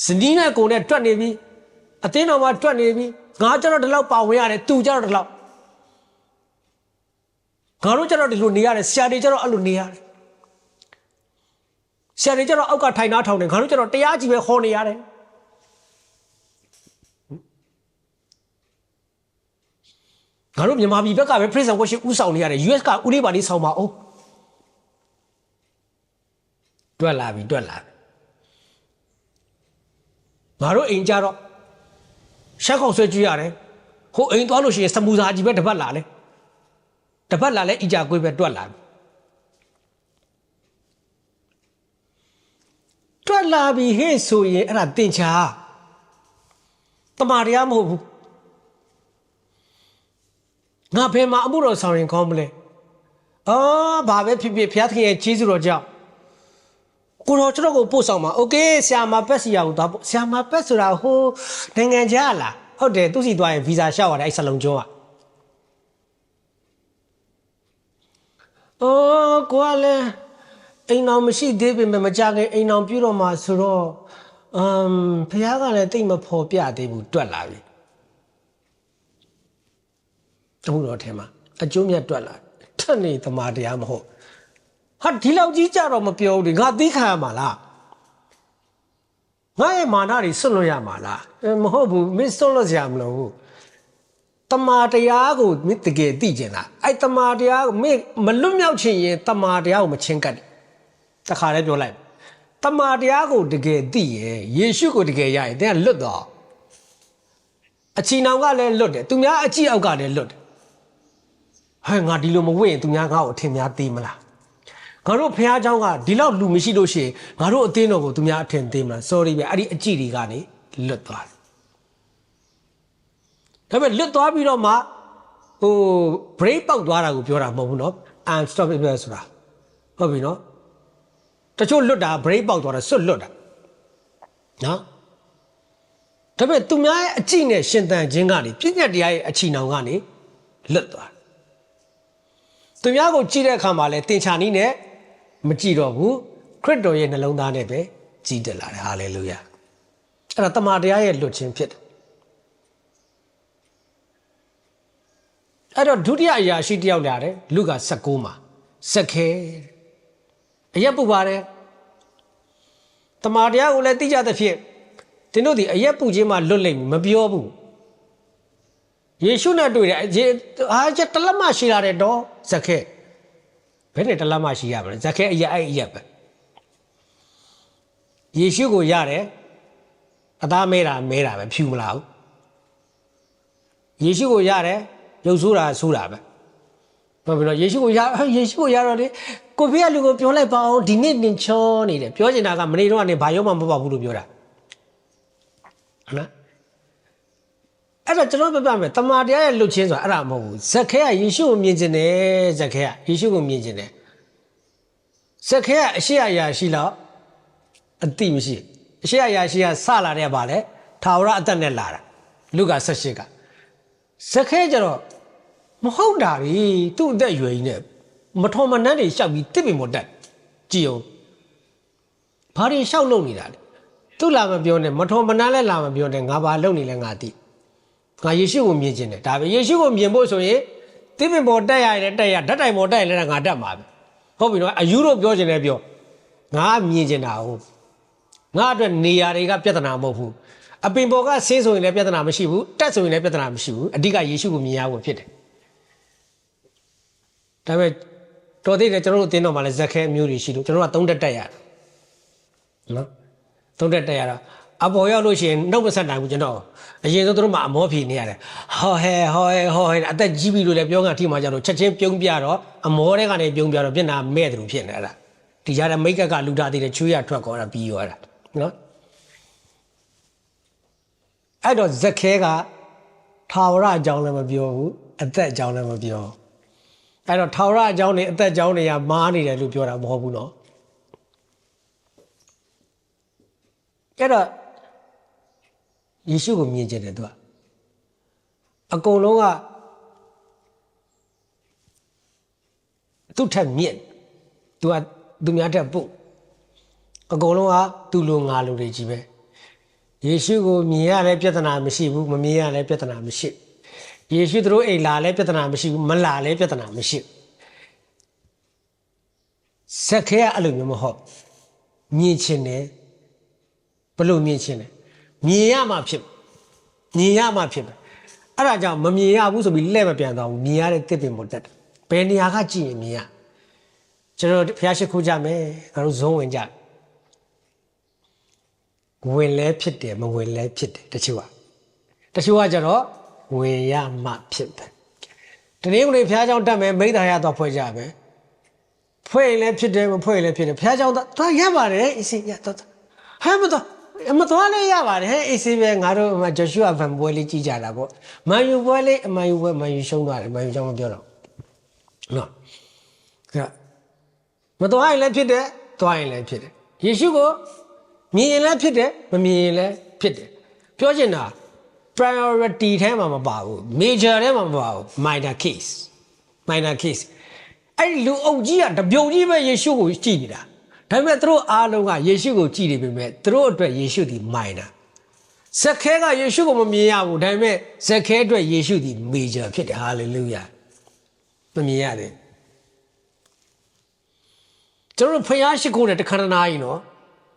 S1: ဇနီးနဲ့ကိုယ်နဲ့တွက်နေပြီအတင်းတော်မှာတွက်နေပြီငါကျတော့ဒီလောက်ပါဝင်ရတယ်သူကျတော့ဒီလောက်ငါတို့ကျတော့ဒီလိုနေရတယ်ဆရာတွေကျတော့အဲ့လိုနေရတယ်ဆရာတွေကျတော့အောက်ကထိုင်နားထောင်တယ်ငါတို့ကျတော့တရားကြီးပဲခေါ်နေရတယ်ငါတို့မြန်မာပြည်ဘက်ကပဲ praise and worship ဥဆောင်နေရတယ် US ကဦးလေးပါလေးဆောင်ပါအောင်တွက်လာပြီငါတို့အိမ်ကြတော့ရှက်ခေါက်ဆွဲကြည့်ရတယ်ဟိုအိမ်သွားလို့ရှိရင်စမူစာကြီးပဲတပတ်လာလဲအီကြကွေးပဲတွက်လာပြီဟေ့ဆိုရင်အဲ့ဒါတင်ချာတမာတရားမဟုတ်ဘူးငါဘယ်မှာအမှုတော်ဆောင်ရင်ကောင်းမလဲဘာပဲဖြစ်ဖြစ်ဘုရားသခင်ရဲ့ကျေးဇူးတော်ကြောင့်ကိုတော်ကျွန်တော်ကိုပို့ဆောင်ပါโอเคဆရာမပက်စီယာကိုသွားပို့ဆရာမပက်ဆိုတာဟိုနိုင်ငံခြားလားဟုတ်တယ်သူစီသွားရင်ဗီဇာလျှောက်ရတယ်အဲ့ဆလုံကျော်ကိုကလည်းအိမ်အောင်မရှိသေးပေမဲ့မကြခင်အိမ်အောင်ပြုတော့မှဆိုတော့ဘုရားကလည်းတိတ်မဖော်ပြသေးဘူးတွက်လာပြီအမှုတော်ထဲမှာအကျိုးမြတ်တွက်လာထက်နေသမာတရားမဟုတ်ဟာဒီလောက်ကြီးကြတော့မပြောဘူးလေငါသိခံရမှာလားငါရဲ့မာနတွေဆွတ်လွတ်ရမှာလားမဟုတ်ဘူးမင်းဆွတ်လွတ်ကြမလို့ဘူးတမာတရားကိုမင်းတကယ်သိကျင်လားအဲ့တမာတရားကိုမင်းမလွတ်မြောက်ချင်ရင်တမာတရားကိုမချင်းကတ်တခါလည်းပြောလိုက်တမာတရားကိုတကယ်သိရင်ယေရှုကိုတကယ်ရရင်တဲ့လွတ်တော့အချီနောင်ကလည်းလွတ်တယ်သူများအကြည့်အောက်ကလည်းလွတ်တယ်ဟဲ့ငါဒီလိုမဝင့်ရင်သူများငါ့ကိုအထင်များသေးမလားငါတို့ဖះเจ้าကဒီလောက်လူမရှိလို့ရှိရင်ငါတို့အသင်းတော်ကိုသူများအထင်သေးမလား sorry ပဲအဲ့ဒီအကြည့်တွေကနေလွတ်သွားတယ်ဒါပေမဲ့လွတ်သွားပြီးတော့မှbreak ပေါက်သွားတာကိုပြောတာမဟုတ်ဘူးเนาะ unstoppable ဆိုတာဟုတ်ပြီเนาะတချို့လွတ်တာ break ပေါက်သွားတာစွတ်လွတ်တာเนาะဒါပေမဲ့သူများရဲ့အကြည့်နဲ့ရှင်သန်ခြင်းကနေပြည့်ညတ်တရားရဲ့အချီနှောင်ကနေလွတ်သွားသူများကိုကြည့်တဲ့အခါမှာလဲတင်ချာနည်းနဲ့မကြည့်တော့ဘူးခရစ်တော်ရဲ့နှလုံးသားနဲ့ပဲကြည်တက်လာတယ်ဟာလေလုယာအဲ့ဒါတမန်တရားရဲ့လွတ်ခြင်းဖြစ်တယ်အဲ့တော့ဒုတိယအရာရှိတယောက်လာတယ်လူက16မှာစက်ခဲအရက်ပူပါတယ်တမန်တရားကိုလည်းသိကြသဖြင့်တင်းတို့ဒီအရက်ပူခြင်းမှာလွတ်လိမ့်မပြောဘူးယေရှုနဲ့တွေ့တယ်တလက်မရှိလာတဲ့တော့ဇက်ခဲဘယ်နဲ့တလက်မရှိရမလဲဇက်ခဲအရက်ပဲယေရှုကိုရတယ်အသားမဲတာပဲဖြူမလားဘူးယေရှုကိုရတယ်ရုပ်ဆိုးတာပဲဘာဖြစ်လို့ယေရှုကိုရတော့လေ ကိုဖေးကလူကိုပြောလိုက်ပါအောင်ဒီနေ့တင်ချောနေတယ်ပြောချင်တာကမနေတော့ကနေဘာရောမှမပေါ့ဘူးလို့ပြောတာဟုတ်လားအဲ့တော့ကျွန်တော်ပြပြမယ်တမာတရားရဲ့လွတ်ချင်းဆိုတာအဲ့ဒါမဟုတ်ဘူးဇက်ခဲကယေရှုကိုမြင်ကျင်တယ်ဇက်ခဲကယေရှုကိုမြင်ကျင်တယ်ဇက်ခဲကအရှိအရာရှိတော့အတိမရှိအရှိအရာရှိကစလာတဲ့ပါလေထာဝရအသက်နဲ့လာတာလူက18ကဇက်ခဲကျတော့မဟုတ်တာလေသူ့အသက်အရွယ်ကြီးနဲ့မထော်မနှမ်းတွေရှောက်ပြီးတစ်ပင်ပေါ်တက်ကြည်အောင်ဘာတွေရှောက်လုံနေတာလဲသူ့လာမပြောနဲ့မထော်မနှမ်းလဲလာမပြောနဲ့ငါဘာလုံနေလဲငါသိငါယေရှုကိုမြင်ခြင်းတယ်ဒါပဲယေရှုကိုမြင်ဖို့ဆိုရင်တစ်ပင်ပေါ်တက်ရရင်တက်ရဓာတ်တိုင်ပေါ်တက်ရင်လည်းငါတက်မှာပဲဟုတ်ပြီနော်အယူတို့ပြောခြင်းလည်းပြောငါမြင်ခြင်းတာဟုတ်ငါအတွက်နေရာတွေကပြဿနာမဟုတ်ဘူးအပင်ပေါ်ကဆင်းဆိုရင်လည်းပြဿနာမရှိဘူးတက်ဆိုရင်လည်းပြဿနာမရှိဘူးအဓိကယေရှုကိုမြင်ရဖို့ဖြစ်တယ်ဒါပေမဲ့တော်သေးတယ်ကျွန်တော်တို့အတင်းတော်မှာလည်းဇက်ခဲမျိုးတွေရှိလို့ကျွန်တော်က3တက်တက်ရတယ်နော်3တက်တက်ရတော့အပေါ်ရောက်လို့ရှိရင်နှုတ်မဆက်နိုင်ဘူးကျွန်တော်အရင်ဆုံးတို့မှအမောဖြေနေရတယ်ဟောဟဲအသက်ကြီးပြီလို့လည်းပြောကန်ထိမှကြတော့ချက်ချင်းပြုံးပြတော့အမောတဲ့ကနေပြုံးပြတော့မျက်နှာမဲ့တယ်လို့ဖြစ်နေအဲ့ဒါဒီကြားထဲမိတ်ကလူထားသေးတယ်ချွေးရထွက်ခေါ်တာပြီးရောအဲ့ဒါနော်အဲ့တော့ဇက်ခဲကထာဝရအကြောင်းလည်းမပြောဘူးအသက်အကြောင်းလည်းမပြောအဲ့တော့ထာဝရအကြောင်းတွေအသက်အကြောင်းတွေကမားနေတယ်လို့ပြောတာမဟုတ်ဘူးနော်အဲ့တော့ယေရှုကိုမြင်ကျင်တယ်သူကအကုန်လုံးကသူ့ထက်မြင့်သူကသူများထက်ပို့အကုန်လုံးကသူ့လိုငါလိုတွေကြီးပဲယေရှုကိုမြင်ရလဲပြဿနာမရှိဘူးမမြင်ရလဲပြဿနာမရှိယေရှုတို့အိမ်လာလဲပြဿနာမရှိဘူးမလာလဲပြဿနာမရှိဇက်ခဲကအဲ့လိုမျိုးမဟုတ်မြင်ချင်တယ်ဘလို့မြင်ချင်တယ်မြင်ရမှဖြစ်မယ်အဲ့ဒါကြောင့်မမြင်ရဘူးဆိုပြီးလက်မပြန်တော့ဘူးမြင်ရတဲ့တစ်ပင်ပေါ်တက်တယ်ဘယ်နေရာကကြည့်ရင်မြင်ရကျွန်တော်ဖျားရှိခိုးကြမယ်ငါတို့ဇုံးဝင်ကြဝင်လဲဖြစ်တယ်မဝင်လဲဖြစ်တယ်တချို့ကကျတော့ဝင်ရမှဖြစ်တယ်တနည်းကလေးဖျားเจ้าတက်မယ်မိသားရတော့ဖွဲ့ကြမယ်ဖွဲ့ရင်လည်းဖြစ်တယ်မဖွဲ့ရင်လည်းဖြစ်တယ်ဖျားเจ้าတော့ရပါတယ်အစီရတော့ဟဲ့မတော်လည်းရပါတယ်ဟဲ့အစီပဲငါတို့ဂျေရှုအဗန်ပွဲလေးကြည့်ကြတာပေါ့မန်ယူပွဲလေးမန်ယူရှုံးသွားတယ်မန်ယူကြောင့်မပြောတော့နော်မတော်ရင်လည်းဖြစ်တယ်သွားရင်လည်းဖြစ်တယ်ယေရှုကိုမြင်ရင်လည်းဖြစ်တယ်မမြင်ရင်လည်းဖြစ်တယ်ပြောချင်တာ priority ထဲမှာမပါဘူး major ထဲမှာမပါဘူး minor case အဲ့ဒီလူအုပ်ကြီးကတပြုံကြီးပဲယေရှုကိုကြည့်နေတာဒါပေမဲ့သူတို့အားလုံးကယေရှုကိုကြည့်နေပေမဲ့သူတို့အတွက်ယေရှုဒီ minor ဇက်ခဲကယေရှုကိုမမြင်ရဘူးဒါပေမဲ့ဇက်ခဲအတွက်ယေရှုဒီ major ဖြစ်တယ် hallelujah မမြင်ရတယ်ကျွန်တော်ဖျားရှိခိုးတယ်တခါတနာကြီးနော်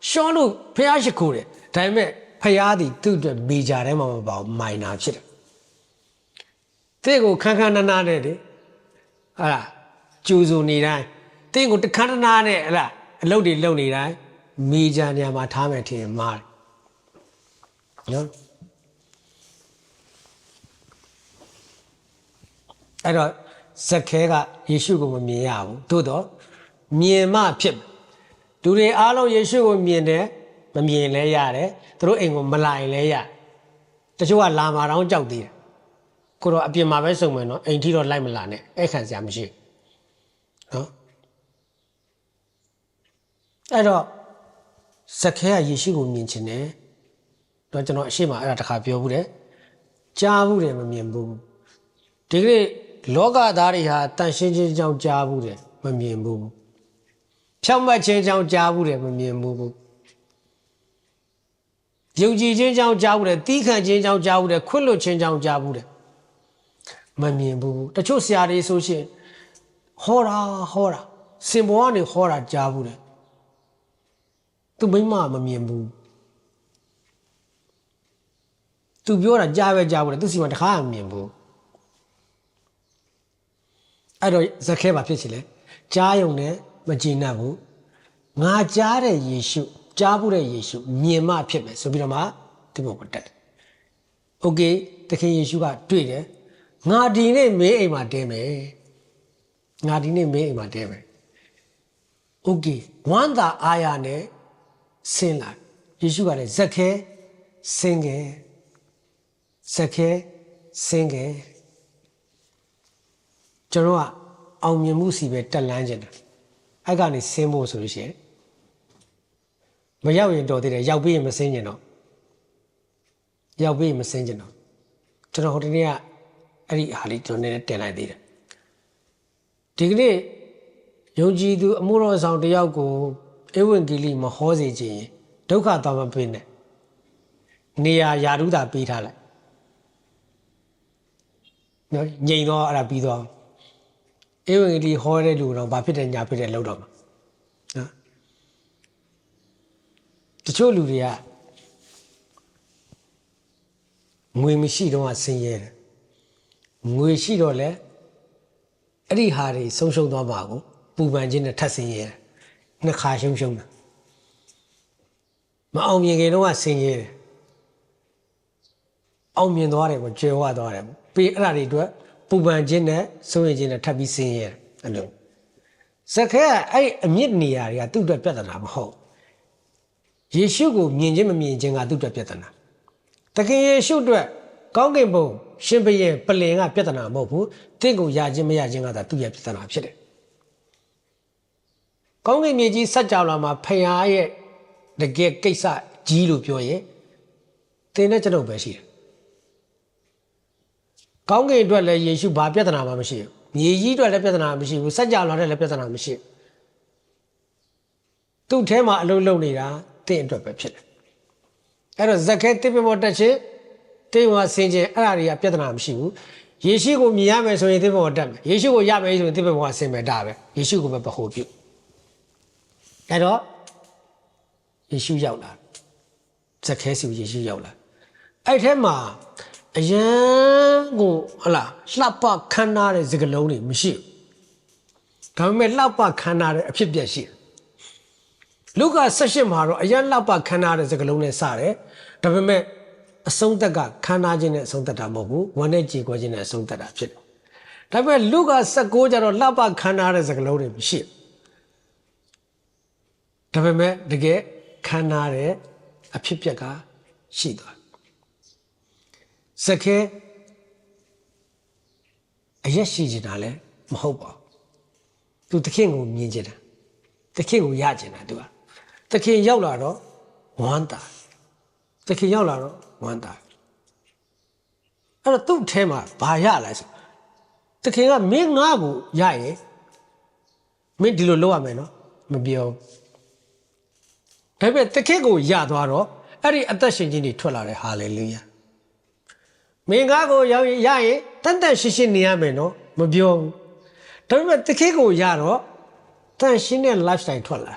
S1: ရှောလို့ဖျားရှိခိုးတယ်ဒါပေမဲ့ဖျားသည်သူ့အတွက် major ထဲမှာမပါဘူး minor ဖြစ်တယ်တဲ့ကိုခန်းခန်းနာနာနဲ့လေဟာလားကျူစုနေတိုင်းတဲ့ကိုတခါတနာနဲ့ဟလားအလုပ်တွေလုပ်နေတိုင်း major နေရာမှာထားမယ်ထင်မှားတယ်နော်အဲ့တော့ဇက်ခဲကယေရှုကိုမမြင်ရဘူးသို့တော့မြင်မှဖြစ်လူတွေအားလုံးယေရှုကိုမြင်တယ်မမြင်လဲရတယ်သူတို့အိမ်ကိုမလာရင်လဲရတချို့ကလာမှာတော့ကြောက်သေးတယ်ကိုတော့အပြင်မှာပဲစုံမယ်နော်အိမ်ထိတော့လိုက်မလာနဲ့အဲ့ခံစရာမရှိနော်အဲ့တော့ဇက်ခဲကယေရှုကိုမြင်ချင်တယ်တော့ကျွန်တော်အရှိမအဲ့ဒါတခါပြောဘူးတယ်ကြားဘူးတယ်မမြင်ဘူးဒီကနေ့လောကသားတွေဟာတန်ရှင်းခြင်းကြောင့်ကြားဘူးတယ်မမြင်ဘူးဖြောင့်မတ်ခြင်းကြောင့်ကြားဘူးတယ်မမြင်ဘူးယုံကြည်ခြင်းကြောင့်ကြားဘူးတယ်တီးခံခြင်းကြောင့်ကြားဘူးတယ်ခွင့်လွှတ်ခြင်းကြောင့်ကြားဘူးတယ်မမြင်ဘူးတချို့ဆရာတွေဆိုရှင်ဟောတာစင်ပေါ်ကနေဟောတာကြားဘူးတယ်သူမိမမမြင်ဘူးသူပြောတာကြားပဲကြားဘူးတယ်သူစီမတခါမမြင်ဘူးအဲ့တော့ဇက်ခဲပါဖြစ်ချင်လဲကြားယုံနဲ့မကြည်နပ်ဘူးငါကြားတဲ့ယေရှုကြားဘူးတဲ့ယေရှုမြင်မှဖြစ်မယ်ဆိုပြီးတော့မှဒီဘုံကိုတက်တယ်โอเคသခင်ယေရှုကတွေ့တယ်ငါဒီနေ့မင်းအိမ်မှာတဲမယ် okay ဝမ်းသာအားရနဲ့ဆင်းလာယေရှုကလည်းဇက်ခဲဆင်းခဲ့ဇက်ခဲဆင်းခဲ့ကျွန်တော်ကအောင်မြင်မှုစီပဲတက်လန်းခြင်းတယ်အဲ့ကနေဆင်းဖို့ဆိုလို့ရှိရင်မရောက်ရင်တော်သေးတယ်ရောက်ပြီးရင်မဆင်းကျင်တော့ရောက်ပြီးရင်မဆင်းကျင်တော့ကျွန်တော်ဟိုတနေ့ကအဲ့ဒီအားလေးကျွန်တော်လည်းတင်လိုက်သေးတယ်ဒီကနေ့ယုံကြည်သူအမှုတော်ဆောင်တယောက်ကိုဧဝံဂေလိမဟောစေခြင်းဒုက္ခတောင်မပေးနဲ့နေရာယာရုသာပေးထားလိုက်နော်ငြိမ်တော့အဲ့ဒါပြီးတော့ဧဝံဂေလိဟောတဲ့လူတော့ဘာဖြစ်တယ်ညာဖြစ်တယ်လောက်တော့မှာနော်တချို့လူတွေကငွေမရှိတော့ဆင်းရဲတယ်ငွေရှိတော့လဲအဲ့ဒီဟာတွေဆုံးရှုံးသွားပါကိုပူပန်ခြင်းနဲ့ထပ်ဆင်းရဲတယ်နှစ်ခါရှုံးတာမအောင်မြင်ခင်တော့ဆင်းရဲတယ်အောင်မြင်သွားတယ်ကိုကျေဝသွားတယ်ပြီးအဲ့ဒါတွေအတွက်ပူပန်ခြင်းနဲ့စိုးရိမ်ခြင်းနဲ့ထပ်ပြီးဆင်းရဲတယ်အဲ့လိုဇက်ခဲကအဲ့အမြင့်နေရာတွေကသူ့အတွက်ပြဿနာမဟုတ်ယေရှုကိုမြင်ခြင်းမမြင်ခြင်းကသူ့အတွက်ပြဿနာတကယ်ယေရှုအတွက်ကောင်းကင်ဘုံရှင်ဘုရင်ပလင်ကပြဿနာမဟုတ်ဘူးတင့်ကိုရခြင်းမရခြင်းကသာသူ့ရဲ့ပြဿနာဖြစ်တယ်ကောင်းကင်မြေကြီးစัจ java မှာဖခင်ရဲ့တကယ်ကိစ္စကြီးလို့ပြောရင်သင်နဲ့ကျွန်တော်ပဲရှိတယ်ကောင်းကင်အတွက်လည်းယေရှုဘာပြဿနာမှမရှိဘူးမြေကြီးအတွက်လည်းပြဿနာမရှိဘူးစัจ java နဲ့လည်းပြဿနာမရှိဘူးသူ့ထဲမှာအလုံးလုံးနေတာသင်အတွက်ပဲဖြစ်တယ်အဲ့တော့ဇက်ခဲတစ်ပမောတက်ခြင်းတိမ်ဝါဆင်းခြင်းအဲ့ဒါတွေကပြဿနာမရှိဘူးယေရှုကိုမြင်ရမယ်ဆိုရင်တစ်ပမောတက်မယ်ယေရှုကိုရမယ်ဆိုရင်တစ်ပမောဆင်းမယ်ဒါပဲယေရှုကိုပဲပဟိုပြုအဲ့တော့ယေရှုရောက်လာဇက်ခဲစီယေရှုရောက်လာအဲ့ထဲမှာအယံကိုဟလာလှပခမ်းနားတဲ့စကလုံးတွေမရှိဘူးဒါပေမဲ့လှပခမ်းနားတဲ့အဖြစ်ပြက်ရှိတယ်လူက18မှာတော့အယံလှပခမ်းနားတဲ့စကလုံးနဲ့စတယ်ဒါပေမဲ့အဆုံးသက်ကခမ်းနားခြင်းနဲ့အဆုံးသက်တာမဟုတ်ဘူးဝမ်းနဲ့ကြေကွဲခြင်းနဲ့အဆုံးသက်တာဖြစ်တယ်ဒါပေမဲ့လူက19ကျတော့လှပခမ်းနားတဲ့စကလုံးတွေမရှိဘူးဒါပေမဲ့တကယ်ခမ်းနားတဲ့အဖြစ်ပြက်ကရှိသွားဇက်ခဲအရက်ရှိနေတာလည်းမဟုတ်ပါဘူးသူသခင်ကိုမြင်ချင်တာသခင်ကိုရချင်တာသူကသခင်ရောက်လာတော့ဝမ်းသာသခင်ရောက်လာတော့ဝမ်းသာအဲ့တော့သူ့ထဲမှာဘာရလဲဆိုသခင်ကမင်းငါ့ကိုရရင်မင်းဒီလိုလုပ်ရမယ်နော်မပြောဒါပေမဲ့သခင်ကိုရသွားတော့အဲ့ဒီအသက်ရှင်ခြင်းတွေထွက်လာတယ်ဟာလေလုယာမင်းကားကိုရောက်ရရင်တန်တန်ရှင်းရှင်းနေရမယ်နော်မပြောဘူးဒါပေမဲ့တခေတ်ကိုရတော့တန်ရှင်းတဲ့ lifestyle ထွက်လာ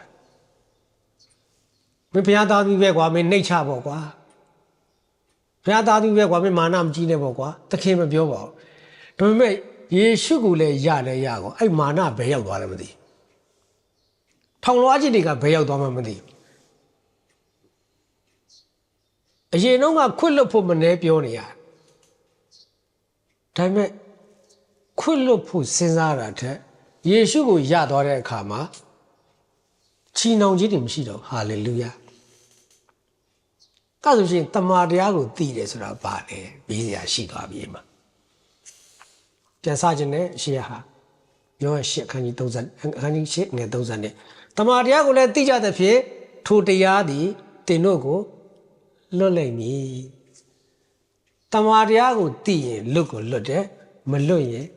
S1: မင်းဘုရားသားသူပဲကွာမင်းနှိတ်ချပေါ့ကွာဘုရားသားသူပဲကွာမင်းမာနမကြီးနဲ့ပေါ့ကွာတခေတ်မပြောပါဘူးဒါပေမဲ့ယေရှုကိုလည်းရလဲရကောအဲ့မာနဘယ်ရောက်သွားလဲမသိထောင်လွှားခြင်းတွေကဘယ်ရောက်သွားမှမသိအရင်တော့ကခွတ်လွတ်ဖို့မနှဲပြောနေရဒါပေမဲ့ခွတ်လွတ်ဖို့စဉ်းစားတာတဲ့ယေရှုကိုရသွားတဲ့အခါမှာချီနှောင်ခြင်းတွေမရှိတော့ဟာလေလုယာကဲဆိုရှင်တမန်တရားကိုသိတယ်ဆိုတာဘာလဲပြီးစရာရှိသွားပြီမှာပြန်စခြင်းနဲ့ရှေ့ဟာယောဟန်8ခန်းကြီး30ခန်းကြီး8ငယ်30နဲ့တမန်တရားကိုလည်းသိကြတဲ့ဖြင့်ထိုတရားသည်တင်တို့ကိုလွတ်လိမ့်မည်တမန်တရားကိုသိရင်လွတ်ကိုလွတ်တယ်မလွတ်ရင်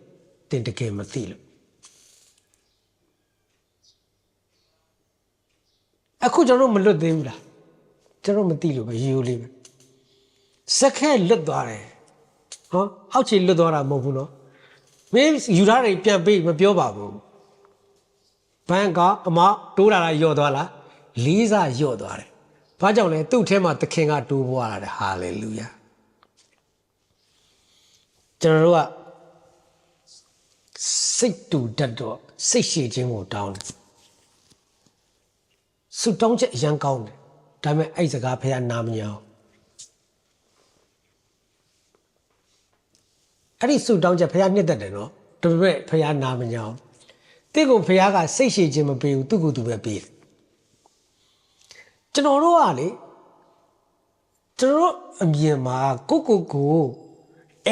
S1: တင်တကယ်မသိလို့အခုကျွန်တော်မလွတ်သေးဘူးလားကျွန်တော်မသိလို့ပဲရိုးလေးပဲစက်ခဲလွတ်သွားတယ်ဟောအောက်ခြေလွတ်သွားတာမဟုတ်ဘူးနော်မင်းယူထားတယ်ပြန်ပေးမပြောပါဘူးဘန်ကအမတိုးလာတာယော့သွားလားလေးစားယော့သွားတယ်ဘာကြောင့်လဲသူ့ထဲမှာသခင်ကတိုးပွားလာတယ်ဟာလေလုယာကျွန်တော်တို့ကစိတ်တူတတ်တော့စိတ်ရှည်ခြင်းကိုတောင်းတယ်ဆုတောင်းချက်အရန်ကောင်းတယ်ဒါပေမဲ့အဲ့စကားဖះနာမညောင်းအဲ့ဒီဆုတောင်းချက်ဖះနှစ်သက်တယ်နော်ဒါပေမဲ့ဖះနာမညောင်းတ တင်းကိုဖះကစိတ်ရှည်ခြင်းမပေးဘူးသူ့ကိုယ်သူပဲပေးတယ်ကျွန်တော်တို့ကလေကျွန်တော်အမြင်မှာကို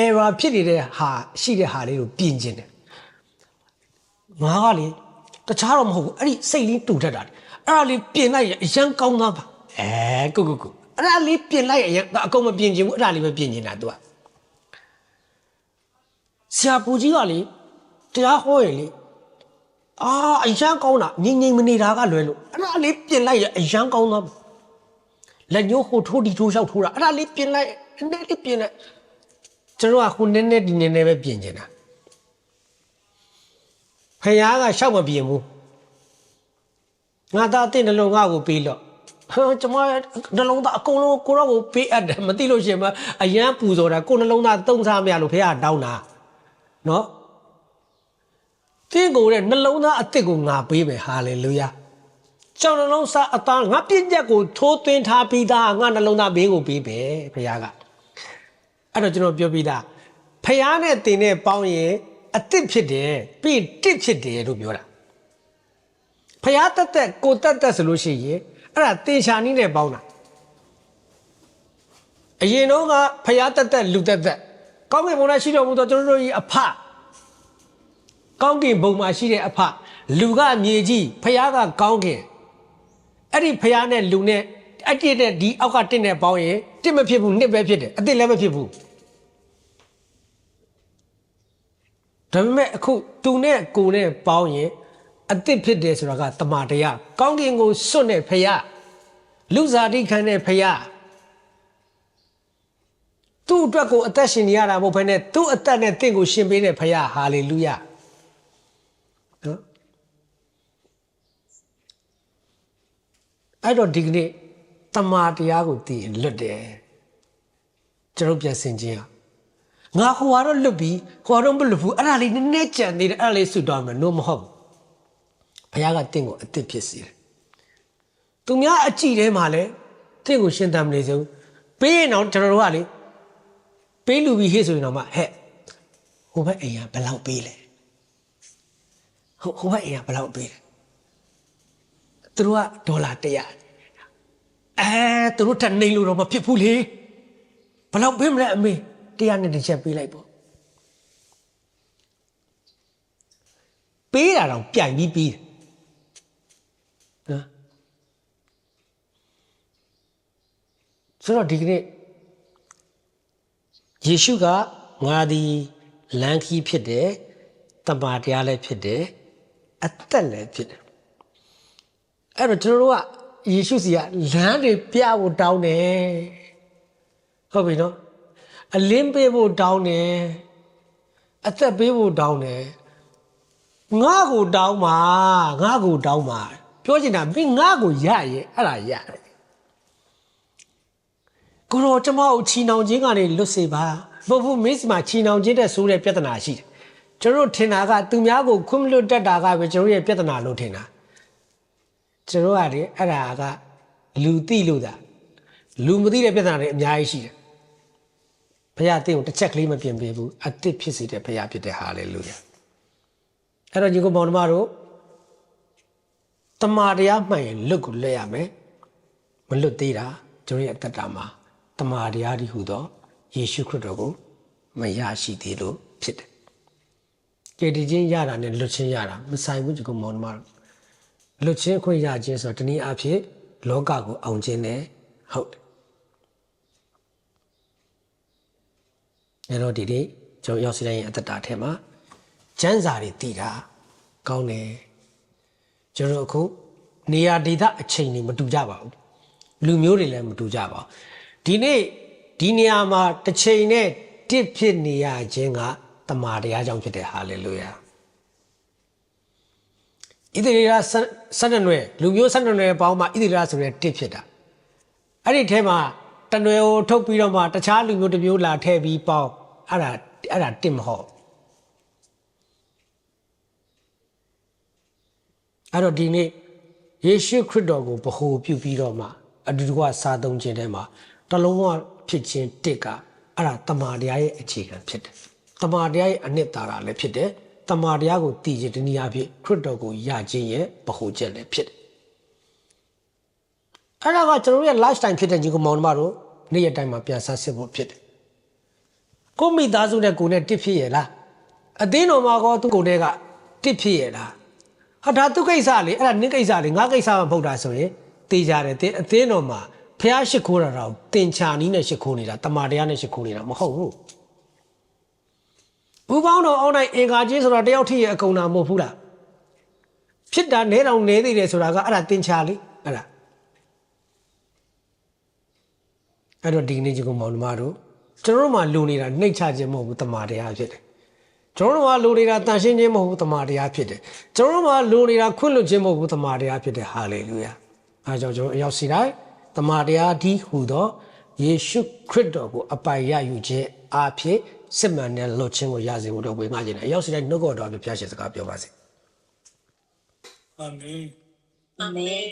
S1: error ဖြစ်နေတဲ့ဟာရှိတဲ့ဟာလေးကိုပြင်ကျင်တယ်ငါကလေတခြားတော့မဟုတ်ဘူးအဲ့ဒီစိတ်လေးတူတတ်တာအဲ့ဒါလေးပြင်လိုက်ရင်အရန်ကောင်းသားပါကိုအဲ့ဒါလေးပြင်လိုက်ရင်အကုန်မပြင်ကျင်ဘူးအဲ့ဒါလေးပဲပြင်ကျင်တာ तू ကဆရာပူကြီးကလေတရားဟောရလေအရန်ကောင်းတာငိမ့်မနေတာကလွယ်လို့အဲ့ဒါလေးပြင်လိုက်ရင်အရန်ကောင်းသားလက်ညှိုးဟိုထိုးဒီထိုးလျှောက်ထိုးတာအဲ့ဒါလေးပြင်လိုက်နည်းနည်းလေးပြင်လိုက်ကျွန်တော်ကခုနည်းနည်းဒီနည်းနည်းပဲပြင်ကျင်တာဖယားကရှောက်မပြင်ဘူးငါသားတဲ့နှလုံးငါ့ကိုပေးလို့ကျွန်မနှလုံးသားအကုန်လုံးကိုတော့ကိုပေးအပ်တယ်မသိလို့ရှင်မအရန်ပူစော်တာကိုနှလုံးသားသုံးစားမရလို့ဖယားတောင်းတာနော်တင်းကိုတဲ့နှလုံးသားအစ်စ်ကိုငါပေးမယ်ဟာလေလုယာကျောင်းနှလုံးသားအသားငါပြည့်ညက်ကိုထိုးသွင်းထားပြီးသားငါနှလုံးသားဘေးကိုပေးမယ်ဖယားကအဲ့တော့ကျွန်တော်ပြောပြီးသားဖယားနဲ့တင်နဲ့ပေါင်းရင်အစ်စ်ဖြစ်တယ်ပြီးတစ်ဖြစ်တယ်လို့ပြောတာဖယားတက်ကိုတက်ဆိုလို့ရှိရင်အဲ့ဒါတင်ရှာနီးနဲ့ပေါင်းတာအရင်တော့ကဖယားတက်လူတက်ကောင်းကင်ဘုံမှာရှိတော်မူသောကျွန်တော်တို့၏အဖကောင်းကင်ဘုံမှာရှိတဲ့အဖလူကမြေကြီးဖယားကကောင်းကင်အဲ့ဒီဖယားနဲ့လူနဲ့အတစ်တဲ့ဒီအောက်ကတစ်နဲ့ပေါင်းရင်တစ်မဖြစ်ဘူးနှစ်ပဲဖြစ်တယ်အတစ်လည်းမဖြစ်ဘူးဒါပေမဲ့အခုသူနဲ့ကိုနဲ့ပေါင်းရင်အတစ်ဖြစ်တယ်ဆိုတာကတမန်တရားကောင်းကင်ကိုစွန့်တဲ့ဖယားလူစားတိခံတဲ့ဖယားသူ့အတွက်ကိုအသက်ရှင်နေရတာမဟုတ်ဘဲနဲ့သူ့အသက်နဲ့တင့်ကိုရှင်ပေးတဲ့ဖယားဟာလေလုယာနော်အဲ့တော့ဒီကနေ့တမန်တရားကိုသိရင်လွတ်တယ်ကျွန်တော်ပြန်ဆင်ခြင်းငါဟိုကတော့လွတ်ပြီးဟိုတော့မလွတ်ဘူးအဲ့ဒါလေးနည်းနည်းကြံသေးတယ်အဲ့ဒါလေးဆွတ်သွားမယ်လို့မဟုတ်ဘုရားကတင့်ကိုအသက်ဖြစ်စေတယ်သူများအကြည့်ထဲမှာလည်းတင့်ကိုရှင်းတမ်းမနေစုံပေးရင်တော့ကျွန်တော်တို့ကလေပေးလူပြီးဟေ့ဆိုရင်တော့မှဟဲ့ဟိုဘက်အိမ်ကဘယ်လောက်ပေးလဲဟိုဘက်အိမ်ကဘယ်လောက်ပေးလဲသူတို့ကဒေါ်လာ100သူတို့ထနေလို့တော့မဖြစ်ဘူးလေဘယ်လောက်ပေးမလဲအမေ100နဲ့တစ်ချက်ပေးလိုက်ပေါ့ပေးတာတော့ပြိုင်ပြီးပေးတယ်နော်ဆိုတော့ဒီကနေ့ယေရှုကငါသည်လမ်းခီးဖြစ်တယ်တမန်တရားလည်းဖြစ်တယ်အသက်လည်းဖြစ်တယ်အဲ့တော့ကျွန်တော်တို့ကယေရှုစီကလမ်းတွေပြဖို့တောင်းတယ်ဟုတ်ပြီနော်အလင်းပေးဖို့တောင်းတယ်အသက်ပေးဖို့တောင်းတယ်ငါ့ကိုတောင်းပါပြောချင်တာမင်းငါ့ကိုရရဲ့အဲ့ဒါရတယ်ကိုတော့ကျမကိုချီနှောင်ခြင်းကနေလွတ်စေပါဘုမင်းစီမှာချီနှောင်ခြင်းတဲ့ဆိုတဲ့ပြဿနာရှိတယ်ကျွန်တော်ထင်တာကသူများကိုခွင့်မလွတ်တတ်တာကပဲကျွန်တော်ရဲ့ပြဿနာလို့ထင်တာကျွန်တော်ကလေအဲ့ဒါကလူသိလို့သာလူမသိတဲ့ပြဿနာတွေအများကြီးရှိတယ်ဘုရားတင့်ကိုတစ်ချက်ကလေးမပြင်ပေးဘူးအသစ်ဖြစ်စေတဲ့ဘုရားဖြစ်တဲ့ဟာလေလုယာအဲ့တော့ညီကောင်မောင်နှမတို့တမန်တရားမှန်ရင်လွတ်ကိုလွတ်ရမယ်မလွတ်သေးတာကျွန်တော်ရဲ့အတ္တတာမှာတမန်တရားဒီဟူသောယေရှုခရစ်တော်ကိုမရရှိသေးလို့ဖြစ်တယ်ကြည်တည်ခြင်းရတာနဲ့လွတ်ခြင်းရတာမဆိုင်ဘူးညီကောင်မောင်နှမတို့လွတ်ခြင်းခွင့်ရခြင်းဆိုတော့တနည်းအားဖြင့်လောကကိုအောင်ခြင်းနဲ့ဟုတ်တယ်အဲ့တော့ဒီနေ့ကျွန်တော်ရောက်စီတိုင်းရဲ့အတ္တတာထဲမှာကျမ်းစာတွေတည်တာကောင်းတယ်ကျွန်တော်အခုနေရာဒေသအချိန်တွေမတူကြပါဘူးလူမျိုးတွေလည်းမတူကြပါဘူးဒီနေ့ဒီနေရာမှာတစ်ချိန်နဲ့တစ်ဖြစ်နေရခြင်းကတမန်တရားကြောင့်ဖြစ်တဲ့ဟာလေလုယာဣသရေလ12နွယ်လူမျိုး12နွယ်ပေါင်းမှာဣသရေလဆိုတဲ့တစ်ဖြစ်တာအဲ့ဒီထဲမှာတနွယ်ကိုထုတ်ပြီးတော့မှတခြားလူမျိုးတစ်မျိုးလာထည့်ပြီးပေါင်းအဲ့ဒါတစ်မဟုတ်အဲ့တော့ဒီနေ့ယေရှုခရစ်တော်ကိုဗဟိုပြုပြီးတော့မှအတူတကွစားသုံးခြင်းထဲမှာတလုံးဝဖြစ်ခြင်းတစ်ကအဲ့ဒါတမန်တရားရဲ့အခြေခံဖြစ်တယ်တမန်တရားရဲ့အနှစ်သာရလည်းဖြစ်တယ် တမာတရားကိုတည်ခြင်းတနည်းအားဖြင့်ခရစ်တော်ကိုယခြင်းရဲ့ဗဟိုချက်လည်းဖြစ်တယ်အဲ့ဒါကကျွန်တော်ရဲ့ lifestyle ဖြစ်တဲ့ညီကောင်မောင်နှမတို့နေ့ရက်တိုင်းမှာပြန်ဆန်းစစ်ဖို့ဖြစ်တယ်ကိုမိသားစုနဲ့ကိုနဲ့တစ်ဖြစ်ရလားအသင်းတော်မှာကောသူကိုနဲ့ကတစ်ဖြစ်ရလားဟာဒါသူကိစ္စလေအဲ့ဒါနင့်ကိစ္စလေငါကိစ္စမဟုတ်တာဆိုရင်တေးကြတယ်တဲ့အသင်းတော်မှာဖះရှိခိုးတာတော့တင်ချာနီးနဲ့ရှိခိုးနေတာတမာတရားနဲ့ရှိခိုးနေတာမဟုတ်ဘူးဘူပေါင်းတော်အောင်းတိုင်းအင်္ဂါကြီးဆိုတော့တယောက်ထိရအကုန်တာမဟုတ်ဘူးလားဖြစ်တာနဲတောင်နဲသေးတယ်ဆိုတာကအဲ့ဒါတင်ချာလေအဲ့ဒါအဲ့တော့ဒီနေ့ကြီးကမောင်နှမတို့ကျွန်တော်တို့မှလူနေတာနှိတ်ချခြင်းမဟုတ်ဘူးတမာတရားဖြစ်တယ်ကျွန်တော်တို့မှလူနေတာတန်ရှင်းခြင်းမဟုတ်ဘူးတမာတရားဖြစ်တယ်ကျွန်တော်တို့မှလူနေတာခွင့်လွှတ်ခြင်းမဟုတ်ဘူးတမာတရားဖြစ်တယ်ဟာလေလုယာအဲကြောင့်ကျွန်တော်အရောက်စီတိုင်းတမာတရားဒီဟူသောယေရှုခရစ်တော်ကိုအပိုင်ရယူခြင်းအဖြစ်စစ်မှန်တဲ့လွတ်ခြင်းကိုရစေဖို့တော့ဝေငှခြင်းနဲ့အရောက်စီတိုင်းနှုတ်တော်တော်ပြပြရှင်စကားပြောပါစေ
S2: အာမင်
S3: အာမင်